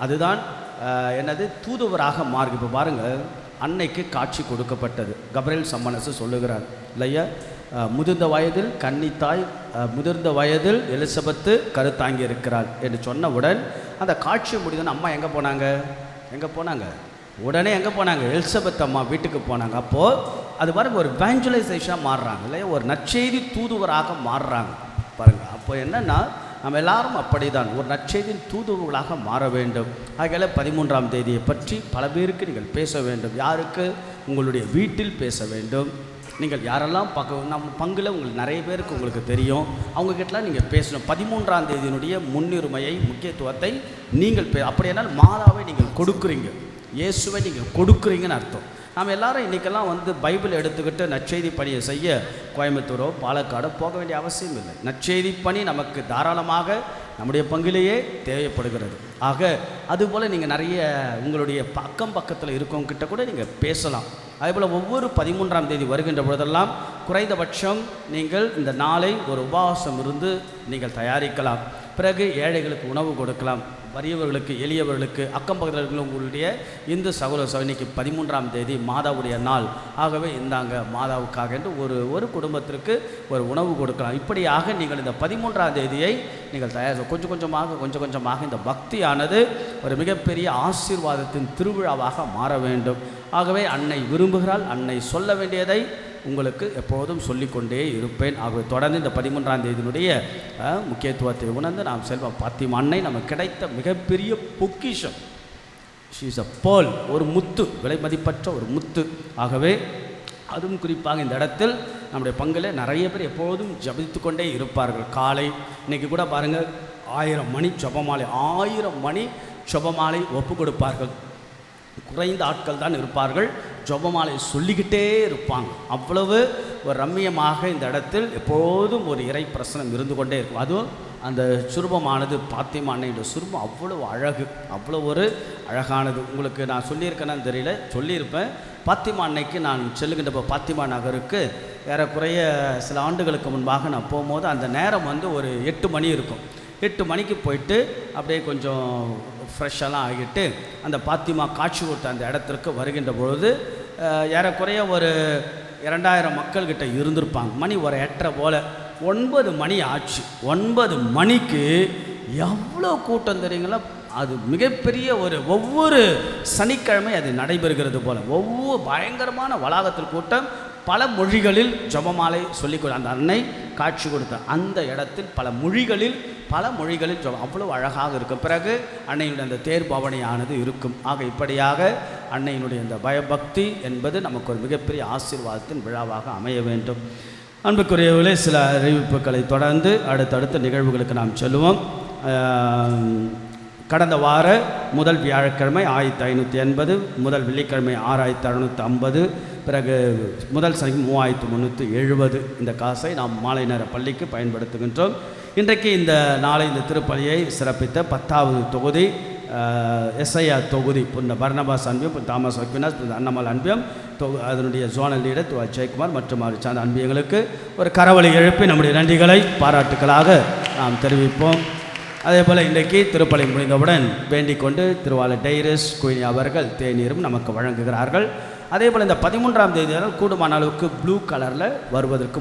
அதுதான் என்னது தூதுவராக மாறும். இப்போ பாருங்கள், அன்னைக்கு காட்சி கொடுக்கப்பட்டது. கபிரியேல் சம்மனசு சொல்லுகிறார் இல்லையா, முதிர்ந்த வயதில் கன்னித்தாய், முதிர்ந்த வயதில் எலிசபெத்து கருத்தாங்கி இருக்கிறாள் என்று சொன்னவுடன் அந்த காட்சி முடிந்தோன்னு அம்மா எங்கே போனாங்க? உடனே எங்கே போனாங்க? எலிசபெத் அம்மா வீட்டுக்கு போனாங்க. அப்போது அது பாருங்கள், ஒரு எவாஞ்சலைசேஷனாக மாறுறாங்க இல்லையா, ஒரு நற்செய்தி தூதுவராக மாறுறாங்க பாருங்கள். அப்போ என்னென்னா, நம்ம எல்லாரும் அப்படிதான் ஒரு நற்செய்தியின் தூதுவர்களாக மாற வேண்டும். ஆகையால் 13ஆம் தேதியை பற்றி பல பேருக்கு நீங்கள் பேச வேண்டும். யாருக்கு? உங்களுடைய வீட்டில் பேச வேண்டும். நீங்கள் யாரெல்லாம் நம்ம பங்கில் உங்களுக்கு நிறைய பேருக்கு உங்களுக்கு தெரியும், அவங்கக்கிட்டலாம் நீங்கள் பேசணும். 13ஆம் தேதியினுடைய முன்னுரிமையை, முக்கியத்துவத்தை நீங்கள் அப்படியானால் மாதாவை நீங்கள் கொடுக்குறீங்க, இயேசுவை நீங்கள் கொடுக்குறீங்கன்னு அர்த்தம். நாம் எல்லாரும் இன்றைக்கெல்லாம் பைபிள் எடுத்துக்கிட்டு நற்செய்தி பணியை செய்ய கோயம்புத்தூரோ பாலக்காடோ போக வேண்டிய அவசியம் இல்லை. நற்செய்தி பணி நமக்கு தாராளமாக நம்முடைய பங்கிலேயே தேவைப்படுகிறது. ஆக அதுபோல் நீங்கள் நிறைய உங்களுடைய பக்கத்தில் இருக்கவங்கிட்ட கூட நீங்கள் பேசலாம். அதேபோல் ஒவ்வொரு 13ஆம் தேதி வருகின்ற பொழுதெல்லாம் குறைந்தபட்சம் நீங்கள் இந்த நாளை ஒரு உபவாசம் இருந்து நீங்கள் தயாரிக்கலாம். பிறகு ஏழைகளுக்கு உணவு கொடுக்கலாம், வறியவர்களுக்கு, எளியவர்களுக்கு, அக்கம் பக்கத்தில் உங்களுடைய இந்து சகோதர சகோதரிக்கு 13ஆம் தேதி மாதாவுடைய நாள். ஆகவே இந்தாங்க மாதாவுக்காக என்று ஒரு குடும்பத்திற்கு ஒரு உணவு கொடுக்கலாம். இப்படியாக நீங்கள் இந்த 13ஆம் தேதியை நீங்கள் தயார் கொஞ்சம் கொஞ்சமாக இந்த பக்தியானது ஒரு மிகப்பெரிய ஆசீர்வாதத்தின் திருவிழாவாக மாற வேண்டும். ஆகவே அன்னை விரும்புகிறாள், அன்னை சொல்ல வேண்டியதை உங்களுக்கு எப்போதும் சொல்லிக்கொண்டே இருப்பேன். ஆகவே தொடர்ந்து இந்த 13ஆம் தேதியினுடைய முக்கியத்துவத்தை உணர்ந்து நாம் செல்வம் பாத்திமா அன்னை நமக்கு கிடைத்த மிகப்பெரிய பொக்கிஷம். ஷீ இஸ் அ பேர்ல், ஒரு முத்து, விலை மதிப்பற்ற ஒரு முத்து. ஆகவே அதுவும் குறிப்பாக இந்த இடத்தில் நம்முடைய பங்கில் நிறைய பேர் எப்போதும் ஜபித்து கொண்டே இருப்பார்கள். காலை இன்றைக்கி கூட பாருங்கள், 1000 மணி ஜபமாலை, 1000 மணி ஜபமாலை ஒப்பு கொடுப்பார்கள். குறைந்த ஆட்கள் தான் இருப்பார்கள், ஜபமாலை சொல்லிக்கிட்டே இருப்பாங்க. அவ்வளவு ஒரு ரம்மியமாக இந்த இடத்தில் எப்போதும் ஒரு இறை பிரசனம் இருந்து கொண்டே இருக்கும். அதுவும் அந்த சுரூபமானது பாத்திமா அன்னையோட சுரூபம் அவ்வளவு அழகு, அவ்வளோ ஒரு அழகானது. உங்களுக்கு நான் சொல்லியிருக்கேன்னு தெரியல, சொல்லியிருப்பேன். பாத்திமா அன்னைக்கு நான் செல்லுகின்ற பாத்திமா நகருக்கு ஏறக்குறைய சில ஆண்டுகளுக்கு முன்பாக நான் போகும்போது அந்த நேரம் ஒரு 8 மணி இருக்கும். 8 மணிக்கு போயிட்டு அப்படியே கொஞ்சம் ஃப்ரெஷ்ஷெல்லாம் ஆகிட்டு அந்த பாத்திமா காட்சி கொடுத்த அந்த இடத்திற்கு வருகின்ற பொழுது ஏறக்குறைய ஒரு 2000 மக்கள்கிட்ட இருந்திருப்பாங்க. மணி ஒரு 8:30 போல். 9 மணி ஆச்சு. 9 மணிக்கு எவ்வளோ கூட்டம் தெரியுங்களா? அது மிகப்பெரிய ஒவ்வொரு சனிக்கிழமை அது நடைபெறுகிறது போல் ஒவ்வொரு பயங்கரமான வளாகத்தில் கூட்டம். பல மொழிகளில் ஜபமாலை சொல்லிக் அந்த அன்னை காட்சி கொடுத்த அந்த இடத்தில் பல மொழிகளில் ஜபம் அவ்வளோ அழகாக இருக்கும். பிறகு அன்னையினுடைய அந்த தேர் பவனியானது இருக்கும். ஆக இப்படியாக அன்னையினுடைய இந்த பயபக்தி என்பது நமக்கு ஒரு மிகப்பெரிய ஆசீர்வாதத்தின் விழாவாக அமைய வேண்டும். அன்புக்குரியவர்களே, சில அறிவிப்புகளை தொடர்ந்து அடுத்தடுத்த நிகழ்வுகளுக்கு நாம் செல்லுவோம். கடந்த வார முதல் வியாழக்கிழமை 1580, முதல் வெள்ளிக்கிழமை 6650, பிறகு முதல் சனி 3370. இந்த காசை நாம் மாலை நேர பள்ளிக்கு பயன்படுத்துகின்றோம். இன்றைக்கு இந்த நாளை இந்த திருப்பலியை சிறப்பித்த 10வது தொகுதி எஸ்ஐயா தொகுதி புன்ன பர்னபாஸ் அன்பியம், தாமஸ் அக்வினாஸ், அன்னமல் அன்பியம் அதனுடைய ஜோனல் லீடர் ஜெயக்குமார் மற்றும் அவர் சார்ந்த அன்பியங்களுக்கு ஒரு கரவொலி எழுப்பி நம்முடைய நன்றிகளை பாராட்டுக்களாக நாம் தெரிவிப்போம். அதே போல் இன்றைக்கு திருப்பலி முடிந்தவுடன் வேண்டிக் கொண்டு திருவாளர் டைரஸ் குயினி அவர்கள் தேநீரும் நமக்கு வழங்குகிறார்கள். அதே போல் இந்த 13ஆம் தேதி கூடுமான அளவுக்கு ப்ளூ கலரில் வருவதற்கு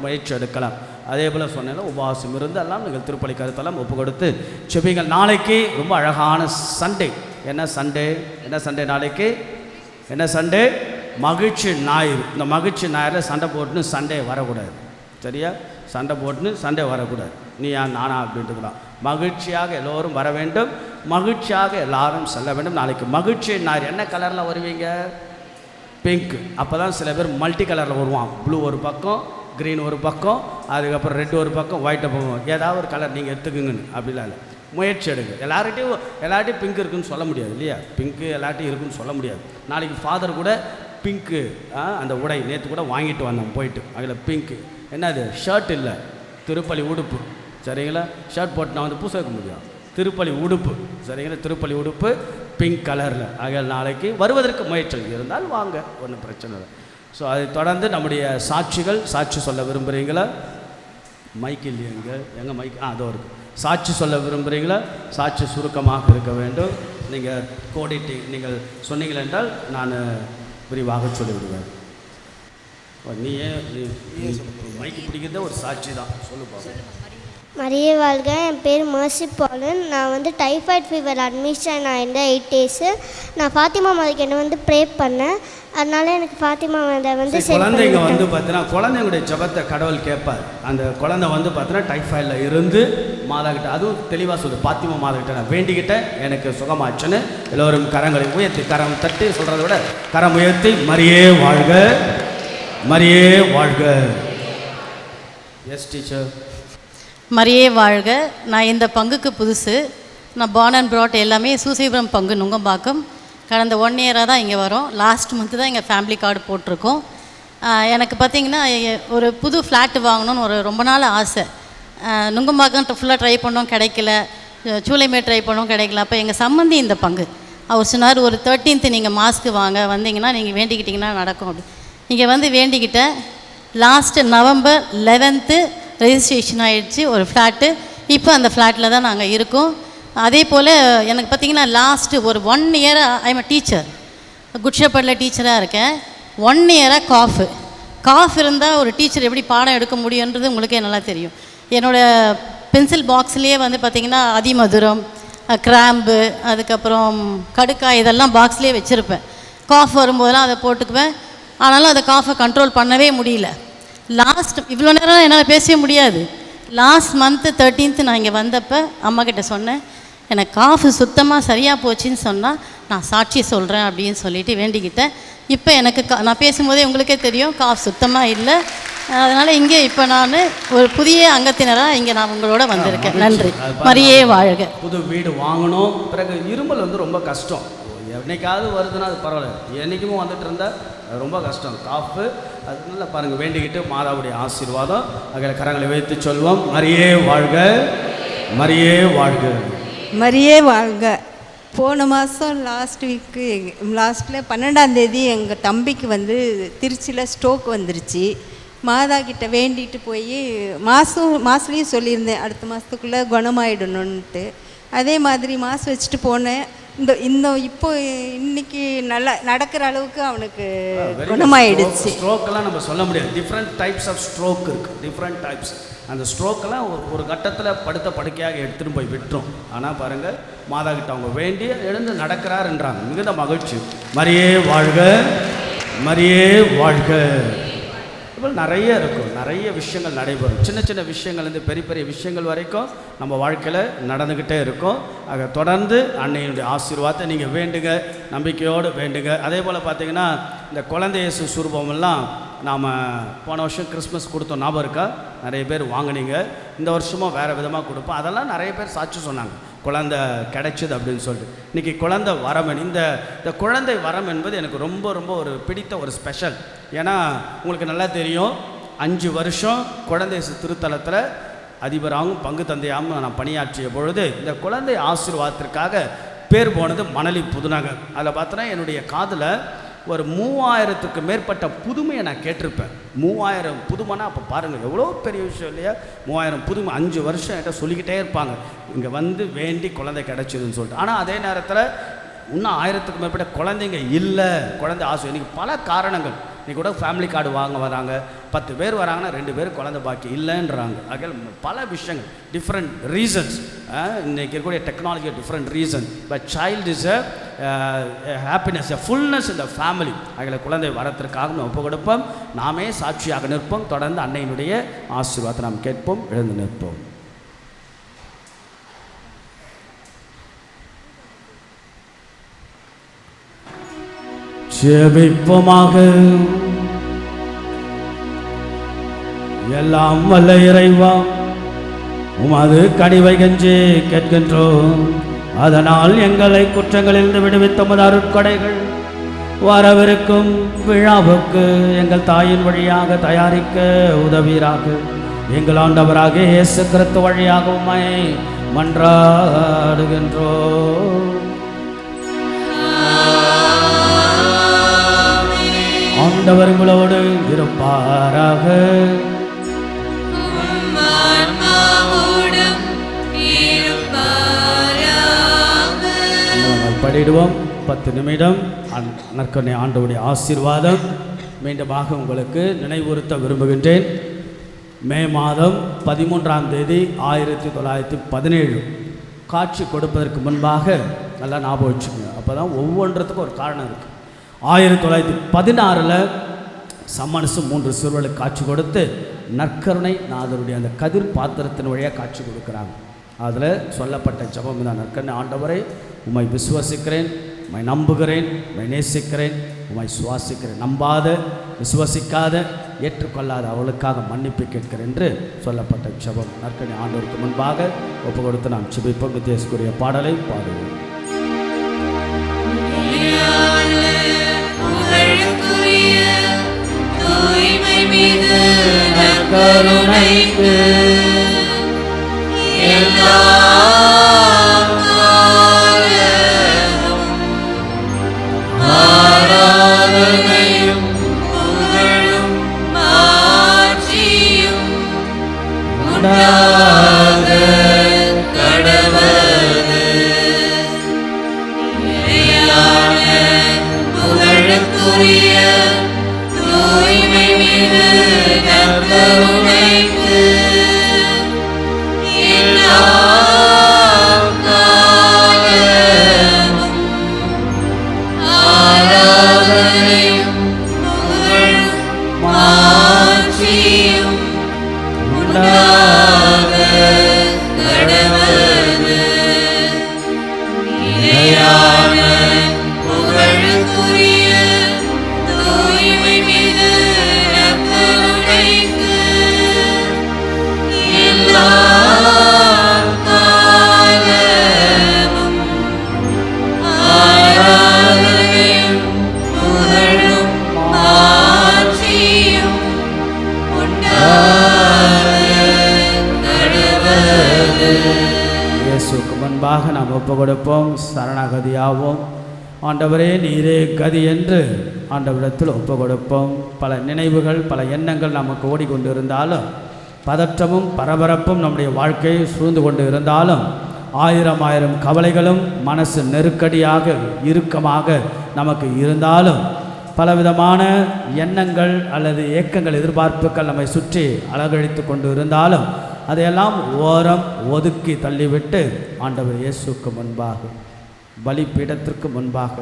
முயற்சி எடுக்கலாம். அதே போல் சொன்னாலும் உபவாசம் இருந்து எல்லாம் நீங்கள் திருப்பலி கருத்தெல்லாம் ஒப்பு கொடுத்து செபிங்கள். நாளைக்கு ரொம்ப அழகான சண்டே. என்ன சண்டே நாளைக்கு? என்ன சண்டே? மகிழ்ச்சி ஞாயிறு. இந்த மகிழ்ச்சி ஞாயிறில் சண்டை போட்டுன்னு சண்டே வரக்கூடாது. சரியா? சண்டை போட்டுன்னு சண்டே வரக்கூடாது. நீ நானா அப்படின்ட்டுக்கலாம். மகிழ்ச்சியாக எல்லோரும் வர வேண்டும், மகிழ்ச்சியாக எல்லாரும் செல்ல வேண்டும். நாளைக்கு மகிழ்ச்சி ஞாயிறு. என்ன கலரில் வருவீங்க? பிங்க். அப்போ தான் சில பேர் மல்டி கலரில் வருவான். ப்ளூ ஒரு பக்கம், க்ரீன் ஒரு பக்கம், அதுக்கப்புறம் ரெட் ஒரு பக்கம், ஒயிட் பக்கம், ஏதாவது ஒரு கலர் நீங்கள் எடுத்துக்குங்கன்னு அப்படிலாம் இல்லை. முயற்சி எடுங்க. எல்லார்ட்டையும் பிங்க் இருக்குன்னு சொல்ல முடியாது இல்லையா? பிங்க்கு எல்லார்ட்டையும் இருக்குன்னு சொல்ல முடியாது. நாளைக்கு ஃபாதர் கூட பிங்க்கு அந்த உடை நேற்று கூட வாங்கிட்டு வந்தோம் போயிட்டு, அதில் பிங்க்கு என்னது ஷர்ட் இல்லை, திருப்பலி உடுப்பு, சரிங்களா? ஷர்ட் போட்டு நான் வந்து பூச வைக்க முடியும். திருப்பலி உடுப்பு, சரிங்களா? திருப்பலி உடுப்பு பிங்க் கலரில். ஆக நாளைக்கு வருவதற்கு முயற்சி இருந்தால் வாங்க, ஒன்றும் பிரச்சனை இல்லை. ஸோ அதை தொடர்ந்து நம்முடைய சாட்சிகள், சாட்சி சொல்ல விரும்புகிறீங்களா? மைக் இல்லையங்க, எங்கே மைக்? அதோ இருக்குது. சாட்சி சொல்ல விரும்புகிறீங்களா? சாட்சி சுருக்கமாக இருக்க வேண்டும். நீங்கள் கோடிட்டு நீங்கள் சொன்னீங்கள் என்றால் நான் விரிவாக சொல்லிவிடுவேன். நீ மைக்கு பிடிக்கிறத ஒரு சாட்சி தான், சொல்லுப்பா. மரியே வாழ்க. என் பேர் மர்சி பாலன். நான் வந்து டைஃபாய்டு ஃபீவர் அட்மிஷன் ஆயிருந்தேன் 8 days. நான் ஃபாத்திமா மதுக்கு என்ன வந்து ப்ரே பண்ணேன். அதனால எனக்கு ஃபாத்திமா வந்து குழந்தைங்க வந்து பார்த்தீங்கன்னா குழந்தைங்களுடைய ஜபத்தை கடவுள் கேட்பார். அந்த குழந்தை வந்து பார்த்தீங்கன்னா டைஃபாய்டில் இருந்து மாதாக்கிட்ட, அதுவும் தெளிவாக சொல்லு, பாத்திமா மாதாக்கிட்ட நான் வேண்டிக்கிட்டேன், எனக்கு சுகமாச்சுன்னு. எல்லோரும் கரங்களை உயர்த்தி, கரம் தட்டி சொல்கிறத விட கரம் உயர்த்தி மரியே வாழ்க, மரியே வாழ்க. Yes teacher. மரியே வாழ்க. நான் இந்த பங்குக்கு புதுசு. நான் பார்ன் அண்ட் ப்ராட் எல்லாமே சூசைபுரம் பங்கு நுங்கம்பாக்கம். கடந்த 1 year தான் இங்கே வரோம். லாஸ்ட் மந்த்து தான் எங்கள் ஃபேமிலி கார்டு போட்டிருக்கோம். எனக்கு பார்த்திங்கன்னா ஒரு புது ஃப்ளாட்டு வாங்கணும்னு ரொம்ப நாள் ஆசை. நுங்கம்பாக்கம் ஃபுல்லாக ட்ரை பண்ணோம், கிடைக்கல. சூளைமே ட்ரை பண்ணோம், கிடைக்கல. அப்போ எங்கள் சம்மந்தி இந்த பங்கு அவர் சொன்னார், ஒரு 13th நீங்கள் மாஸ்க்கு வாங்க, வந்தீங்கன்னா நீங்கள் வேண்டிக்கிட்டிங்கன்னா நடக்கும் அப்படி. இங்கே வந்து வேண்டிக்கிட்டேன். லாஸ்ட்டு November 11th ரெஜிஸ்ட்ரேஷன் ஆகிடுச்சு ஒரு ஃப்ளாட்டு. இப்போ அந்த ஃப்ளாட்டில் தான் நாங்கள் இருக்கோம். அதே போல் எனக்கு பார்த்திங்கன்னா லாஸ்ட்டு ஒரு 1 year I'm a teacher, good ஷெப்பர்டில் டீச்சராக இருக்கேன். 1 year காஃப் இருந்தால் ஒரு டீச்சர் எப்படி பாடம் எடுக்க முடியுன்றது உங்களுக்கே நல்லா தெரியும். என்னோடய பென்சில் பாக்ஸ்லேயே வந்து பார்த்திங்கன்னா அதிமதுரம், கிராம்பு, அதுக்கப்புறம் கடுக்காய் இதெல்லாம் பாக்ஸ்லேயே வச்சுருப்பேன். காஃப் வரும்போதெல்லாம் அதை போட்டுக்குவேன். ஆனாலும் அதை காஃபை கண்ட்ரோல் பண்ணவே முடியல. லாஸ்ட் இவ்வளோ நேரம் என்னால் பேசவே முடியாது. லாஸ்ட் மந்த்து 13th நான் இங்கே வந்தப்போ அம்மாக்கிட்ட சொன்னேன், எனக்கு காஃபு சுத்தமாக சரியாக போச்சுன்னு சொன்னால் நான் சாட்சி சொல்கிறேன் அப்படின்னு சொல்லிட்டு வேண்டிக்கிட்டேன். இப்போ எனக்கு நான் பேசும்போதே உங்களுக்கே தெரியும் காஃப் சுத்தமாக இல்லை. அதனால் இங்கே இப்போ நான் ஒரு புதிய அங்கத்தினராக இங்கே நான் உங்களோட வந்திருக்கேன். நன்றி. மரியே வாழ்க. புது வீடு வாங்கணும். பிறகு இருமல் வந்து ரொம்ப கஷ்டம். என்னைக்காவது வருதுன்னா அது பரவாயில்ல, என்றைக்குமே வந்துட்டு இருந்தால் ரொம்ப கஷ்டம். காஃபு அதனால பாருங்கள், வேண்டிக்கிட்டு மாதாவுடைய ஆசீர்வாதம். அதில் கரங்களை வைத்து சொல்வோம், மரியே வாழ்க, மரியே வாழ்க, மரியே வாழ்க. போன மாதம் லாஸ்ட்டில் 12ஆம் தேதி எங்கள் தம்பிக்கு வந்து திருச்சியில் ஸ்ட்ரோக் வந்துருச்சு. மாதா கிட்ட வேண்டிட்டு போய் மாதத்துலேயும் சொல்லியிருந்தேன் அடுத்த மாதத்துக்குள்ளே குணமாயிடணுன்ட்டு. அதே மாதிரி மாதம் வச்சுட்டு போனேன். இப்போ இன்னைக்கு நல்லா நடக்கிற அளவுக்கு அவனுக்கு குணமாயிடுச்சு. ஸ்ட்ரோக்கெல்லாம் நம்ம சொல்ல முடியாது. டிஃப்ரெண்ட் டைப்ஸ் ஆஃப் ஸ்ட்ரோக் இருக்குது, டிஃப்ரெண்ட் டைப்ஸ். அந்த ஸ்ட்ரோக்கெல்லாம் ஒரு கட்டத்தில் படுக்கையாக எடுத்துகிட்டு போய் விட்டுரும். ஆனால் பாருங்கள், மாதா கிட்ட அவங்க வேண்டி எழுந்து நடக்கிறாருன்றாங்க. மிகுந்த மகிழ்ச்சி. மரியே வாழ்க, மரியே வாழ்க. இப்போ நிறைய இருக்கும், நிறைய விஷயங்கள் நடைபெறும். சின்ன சின்ன விஷயங்கள்லேருந்து பெரிய பெரிய விஷயங்கள் வரைக்கும் நம்ம வாழ்க்கையில் நடந்துக்கிட்டே இருக்கும். ஆக தொடர்ந்து அன்னையினுடைய ஆசீர்வாதத்தை நீங்கள் வேண்டுங்க, நம்பிக்கையோடு வேண்டுங்க. அதே போல் பார்த்திங்கன்னா இந்த குழந்தை இயேசு சுரூபமெல்லாம் நாம் போன வருஷம் கிறிஸ்மஸ் கொடுத்தோம், ஞாபகம் இருக்கா? நிறைய பேர் வாங்கினீங்க. இந்த வருஷமும் வேறு விதமாக கொடுப்போம். அதெல்லாம் நிறைய பேர் சாட்சி சொன்னாங்க, குழந்தை கிடைச்சிது அப்படின்னு சொல்லிட்டு. இன்றைக்கி குழந்தை வரம், இந்த குழந்தை வரம் என்பது எனக்கு ரொம்ப ரொம்ப ஒரு பிடித்த ஒரு ஸ்பெஷல். ஏன்னா உங்களுக்கு நல்லா தெரியும், 5 வருஷம் குழந்தை திருத்தலத்தில் அதிபராகவும் பங்கு தந்தையாகவும் நான் பணியாற்றிய பொழுது இந்த குழந்தை ஆசீர்வாதத்திற்காக பேர் போனது மணலி புதுநகர். அதில் பார்த்தோன்னா என்னுடைய காதில் ஒரு 3000க்கு மேற்பட்ட புதுமையை நான் கேட்டிருப்பேன். 3000 புதுமைனா அப்போ பாருங்கள் எவ்வளோ பெரிய விஷயம் இல்லையா? 3000 புதுமை 5 வருஷம் என்கிட்ட சொல்லிக்கிட்டே இருப்பாங்க, இங்கே வந்து வேண்டி குழந்தை கிடச்சிதுன்னு சொல்லிட்டு. ஆனால் அதே நேரத்தில் இன்னும் 1000க்கு மேற்பட்ட குழந்தைங்க இல்லை, குழந்தை ஆசை. இன்றைக்கி பல காரணங்கள். இன்றைக்கி கூட ஃபேமிலி கார்டு வாங்க வராங்க, 10 பேர் வராங்கன்னா 2 பேர் குழந்தை பாக்கி இல்லைன்றாங்க. ஆகையால் பல விஷயங்கள், டிஃப்ரெண்ட் ரீசன்ஸ். இன்றைக்கி இருக்கக்கூடிய technology different reason. But child is happiness, fullness இந்த ஃபேமிலி. அதில் குழந்தை வரத்திற்காக நம்ம ஒப்பு கொடுப்போம். நாமே சாட்சியாக நிற்போம். தொடர்ந்து அன்னையினுடைய ஆசீர்வாதத்தை நாம் கேட்போம். எழுந்து நிற்போம். ஜெபிப்போமாக. எல்லாம் வல்ல இறைவா, உமது கனிவை கெஞ்சி கேட்கின்றோம். அதனால் எங்களை குற்றங்களிலிருந்து விடுவித்த உமது அருட்கொடைகள் வரவிருக்கும் விழாவுக்கு எங்கள் தாயின் வழியாக தயாரிக்க உதவீராக. எங்கள் ஆண்டவராக இயேசு கிறிஸ்து வழியாக உம்மை மன்றாடுகின்றோம். ஆண்டவர் உங்களோடு இருப்பாராக. படிடுவோம். 10 நிமிடம் நற்கருணை ஆண்டவருடைய ஆசீர்வாதம் மீண்டுமாக உங்களுக்கு நினைவுறுத்த விரும்புகின்றேன். மே மாதம் 13ஆம் தேதி 1917 காட்சி கொடுப்பதற்கு முன்பாக நல்லா ஞாபகம் வச்சுக்கோங்க. அப்போ தான் ஒவ்வொன்றத்துக்கும் ஒரு காரணம் இருக்குது. 1916 சம்மனசு 3 சிறுவர்களுக்கு காட்சி கொடுத்து நற்கருணை நாதருடைய அந்த கதிர் பாத்திரத்தின் வழியாக காட்சி கொடுக்குறாங்க. அதில் சொல்லப்பட்ட ஜபம் தான், நற்கருணை ஆண்டவரை உம்மை விசுவாசிக்கிறேன், உம்மை நம்புகிறேன், உம்மை நேசிக்கிறேன், உம்மை சுவாசிக்கிறேன். நம்பாத, விசுவாசிக்காத, ஏற்றுக்கொள்ளாத அவளுக்காக மன்னிப்பு கேட்கிறேன் என்று சொல்லப்பட்ட ஜபம். நற்கருணை ஆண்டவருக்கு முன்பாக ஒப்பு கொடுத்து நாம் ஜெபிப்போம். வித்தியாசக்குரிய பாடலை பாடுவோம். தூய்மை மிகு நற்கருணைக்கு எல்லா காலமும் ஆராதனையும் புகழும் மாட்சியும் உண்டாக கடவது. நிலையான புகழுக்குரிய தூய்மை மிகு நற்கருணைக்கு எல்லா காலமும் ஆராதனையும் புகழும் மாட்சியும் உண்டாக கடவது. நிலையான புகழுக்குரிய தூய்மை மிகு நற்கருணைக்கு எல்லா காலமும் ஆராதனையும் புகழும் மாட்சியும் உண்டாக கடவது. இயேசுக்கு முன்பாக நாம் ஒப்பு கொடுப்போம், சரணாகதியாவோம். ஆண்டவரே நீரே கதி என்று ஆண்டவரிடத்தில் ஒப்பு கொடுப்போம். பல நினைவுகள், பல எண்ணங்கள் நமக்கு ஓடிக்கொண்டு இருந்தாலும், பதற்றமும் பரபரப்பும் நம்முடைய வாழ்க்கையை சூழ்ந்து கொண்டு இருந்தாலும், ஆயிரம் கவலைகளும் மனசு நெருக்கடியாக இறுக்கமாக நமக்கு இருந்தாலும், பலவிதமான எண்ணங்கள் அல்லது ஏக்கங்கள், எதிர்பார்ப்புகள் நம்மை சுற்றி அலங்கழித்து கொண்டு இருந்தாலும், அதையெல்லாம் ஓரம் ஒதுக்கி தள்ளிவிட்டு ஆண்டவர் இயேசுக்கு முன்பாக, பலிபீடத்திற்கு முன்பாக,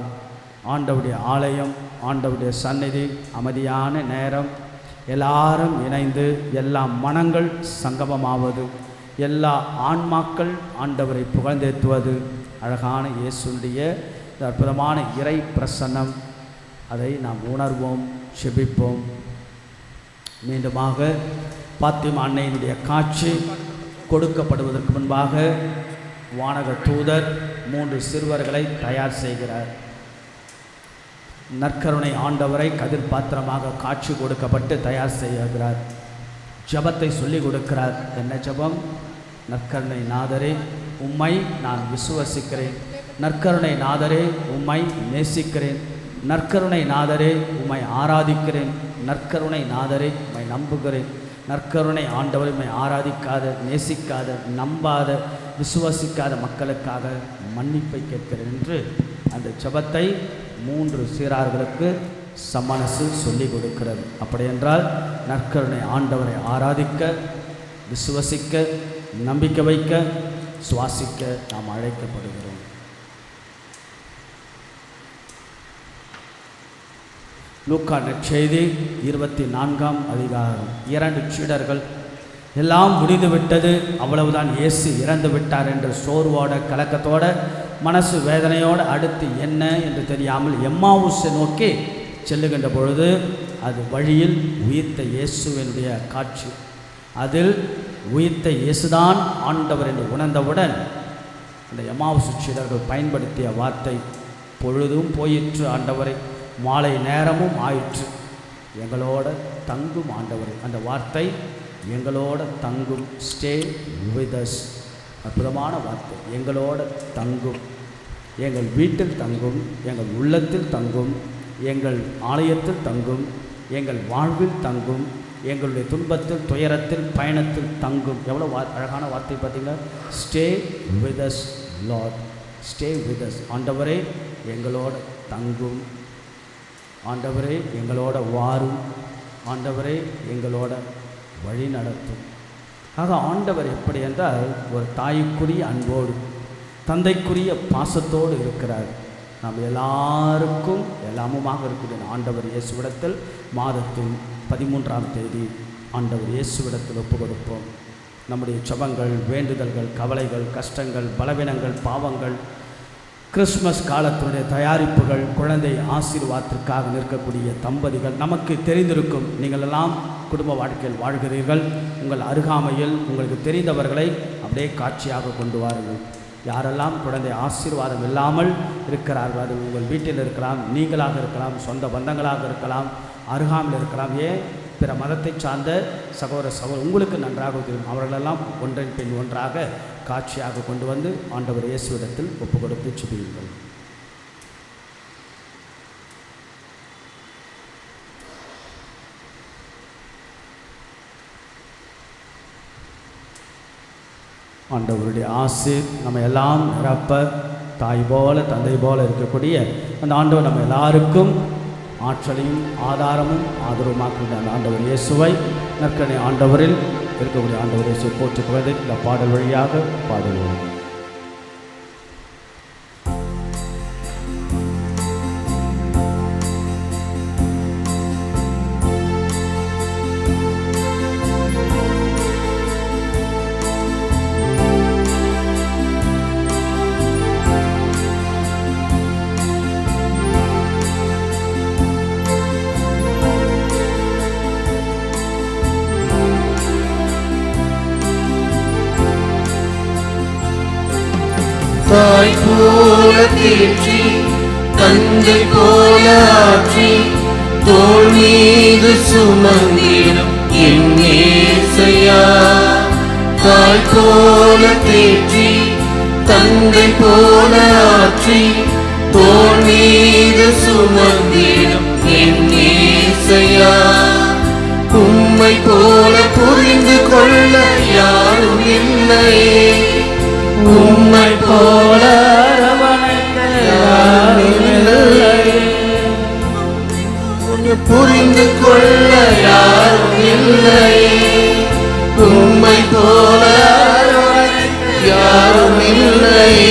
ஆண்டவருடைய ஆலயம், ஆண்டவருடைய சந்நிதி, அமைதியான நேரம், எல்லாரும் இணைந்து எல்லா மனங்கள் சங்கமமாவது, எல்லா ஆன்மாக்கள் ஆண்டவரை புகழ்ந்தேத்துவது, அழகான இயேசுடைய அற்புதமான இறை பிரசன்னம், அதை நாம் உணர்வோம், செபிப்போம். மீண்டுமாக பாத்திமா அன்னையினுடைய காட்சி கொடுக்கப்படுவதற்கு முன்பாக வானக தூதர் 3 சிறுவர்களை தயார் செய்கிறார். நற்கருணை ஆண்டவரை கதிர் பாத்திரமாக காட்சி கொடுக்கப்பட்டு தயார் செய்கிறார். ஜபத்தை சொல்லிக் கொடுக்கிறார். என்ன ஜபம்? நற்கருணை நாதரே உம்மை நான் விசுவசிக்கிறேன், நற்கருணை நாதரே உம்மை நேசிக்கிறேன், நற்கருணை நாதரே உம்மை ஆராதிக்கிறேன், நற்கருணை நாதரே உம்மை நம்புகிறேன், நற்கருணை ஆண்டவரை உம்மை ஆராதிக்காத, நேசிக்காத, நம்பாத, விசுவாசிக்காத மக்களுக்காக மன்னிப்பை கேட்கிறேன் என்று அந்த ஜபத்தை 3 சீரார்களுக்கு சம்மனசு சொல்லிக் கொடுக்கிறது. அப்படியென்றால் நற்கருணை ஆண்டவரை ஆராதிக்க, விசுவசிக்க, நம்பிக்கை வைக்க, சுவாசிக்க நாம் அழைக்கப்படுகிறோம். லூக்கா நற்செய்தி 24ஆம் அதிகாரம். 2 சீடர்கள் எல்லாம் முடிந்துவிட்டது, அவ்வளவுதான், இயேசு இறந்து விட்டார் என்று சோர்வோட கலக்கத்தோட மனசு வேதனையோடு அடுத்து என்ன என்று தெரியாமல் எம்மாவுஸை நோக்கி செல்லுகின்ற பொழுது அது வழியில் உயிர்த்த இயேசுவினுடைய காட்சி. அதில் உயிர்த்த இயேசுதான் ஆண்டவர் என்று உணர்ந்தவுடன் அந்த எம்மாவுசு சீடர்கள் பயன்படுத்திய வார்த்தை, பொழுதும் போயிற்று ஆண்டவரை, மாலை நேரமும் ஆயிற்று, எங்களோட தங்கும் ஆண்டவரை. அந்த வார்த்தை எங்களோட தங்கும், ஸ்டே வித் அஸ். அற்புதமான வார்த்தை. எங்களோட தங்கும், எங்கள் வீட்டில் தங்கும், எங்கள் உள்ளத்தில் தங்கும், எங்கள் ஆலயத்தில் தங்கும், எங்கள் வாழ்வில் தங்கும், எங்களுடைய துன்பத்தில், துயரத்தில், பயணத்தில் தங்கும். எவ்வளோ அழகான வார்த்தை பார்த்தீங்களா? Stay with us Lord, stay with us. ஆண்டவரே எங்களோட தங்கும், ஆண்டவரே எங்களோட வாரும், ஆண்டவரே எங்களோட வழி நடத்தும். ஆக ஆண்டவர் எப்படி என்றால் ஒரு தாய்க்குரிய அன்போடு, தந்தைக்குரிய பாசத்தோடு இருக்கிறார். நாம் எல்லாருக்கும் எல்லாமுமாக இருக்கிற ஆண்டவர் இயேசுவிடத்தில் மாதத்தின் 13ஆம் தேதி ஆண்டவர் இயேசுவிடத்தில் ஒப்பு கொடுப்போம். நம்முடைய ஜெபங்கள், வேண்டுதல்கள், கவலைகள், கஷ்டங்கள், பலவீனங்கள், பாவங்கள், கிறிஸ்மஸ் காலத்தினுடைய தயாரிப்புகள், குழந்தை ஆசீர்வாதத்திற்காக நிற்கக்கூடிய தம்பதிகள், நமக்கு தெரிந்திருக்கும். நீங்கள் எல்லாம் குடும்ப வாழ்க்கையில் வாழ்கிறீர்கள். உங்கள் அருகாமையில் உங்களுக்கு தெரிந்தவர்களை அப்படியே காட்சியாக கொண்டு வாருங்கள். யாரெல்லாம் குழந்தை ஆசீர்வாதம் இல்லாமல் இருக்கிறார்கள், அது உங்கள் வீட்டில் இருக்கலாம், நீங்களாக இருக்கலாம், சொந்த பந்தங்களாக இருக்கலாம், அருகாமையில் இருக்கலாம், ஏன் பிற மதத்தை சார்ந்த சகோதர உங்களுக்கு நன்றாக தெரியும். அவர்களெல்லாம் ஒன்றின் பின் ஒன்றாக காட்சியாக கொண்டு வந்து ஆண்டவர் இயேசுவிடத்தில் ஒப்பு கொடுத்து ஜெபியுங்கள். ஆண்டவருடைய ஆசீர் நம்ம எல்லாம் நிரப்ப, தாய் போல தந்தை போல இருக்கக்கூடிய அந்த ஆண்டவர் நம்ம எல்லாருக்கும் ஆற்றலையும் ஆதாரமும் ஆதரவுமாக்கின்ற அந்த ஆண்டவர் இயேசுவை, நற்கனை ஆண்டவரில் இருக்கக்கூடிய ஆண்டவர் இயேசுவை போற்றி புகழ்ந்து இந்த பாடல் வழியாக பாடுவோம். தாய் போல தேற்றி, தந்தை போல ஆற்றி, தோள் மீது சுமந்திடும் என் இயேசையா. தாய் போல தேற்றி, தந்தை போல ஆற்றி, தோள் மீது சுமந்திடும் என் இயேசையா. உம்மை போல புரிந்து கொள்ள யாரும் இல்லையே, உம்மை போல அரவணைக்க யாரும் இல்லையே, புரிந்து கொள்ள யாரும் இல்லையே, உம்மை போல அரவணைக்க யாரும் இல்லையே.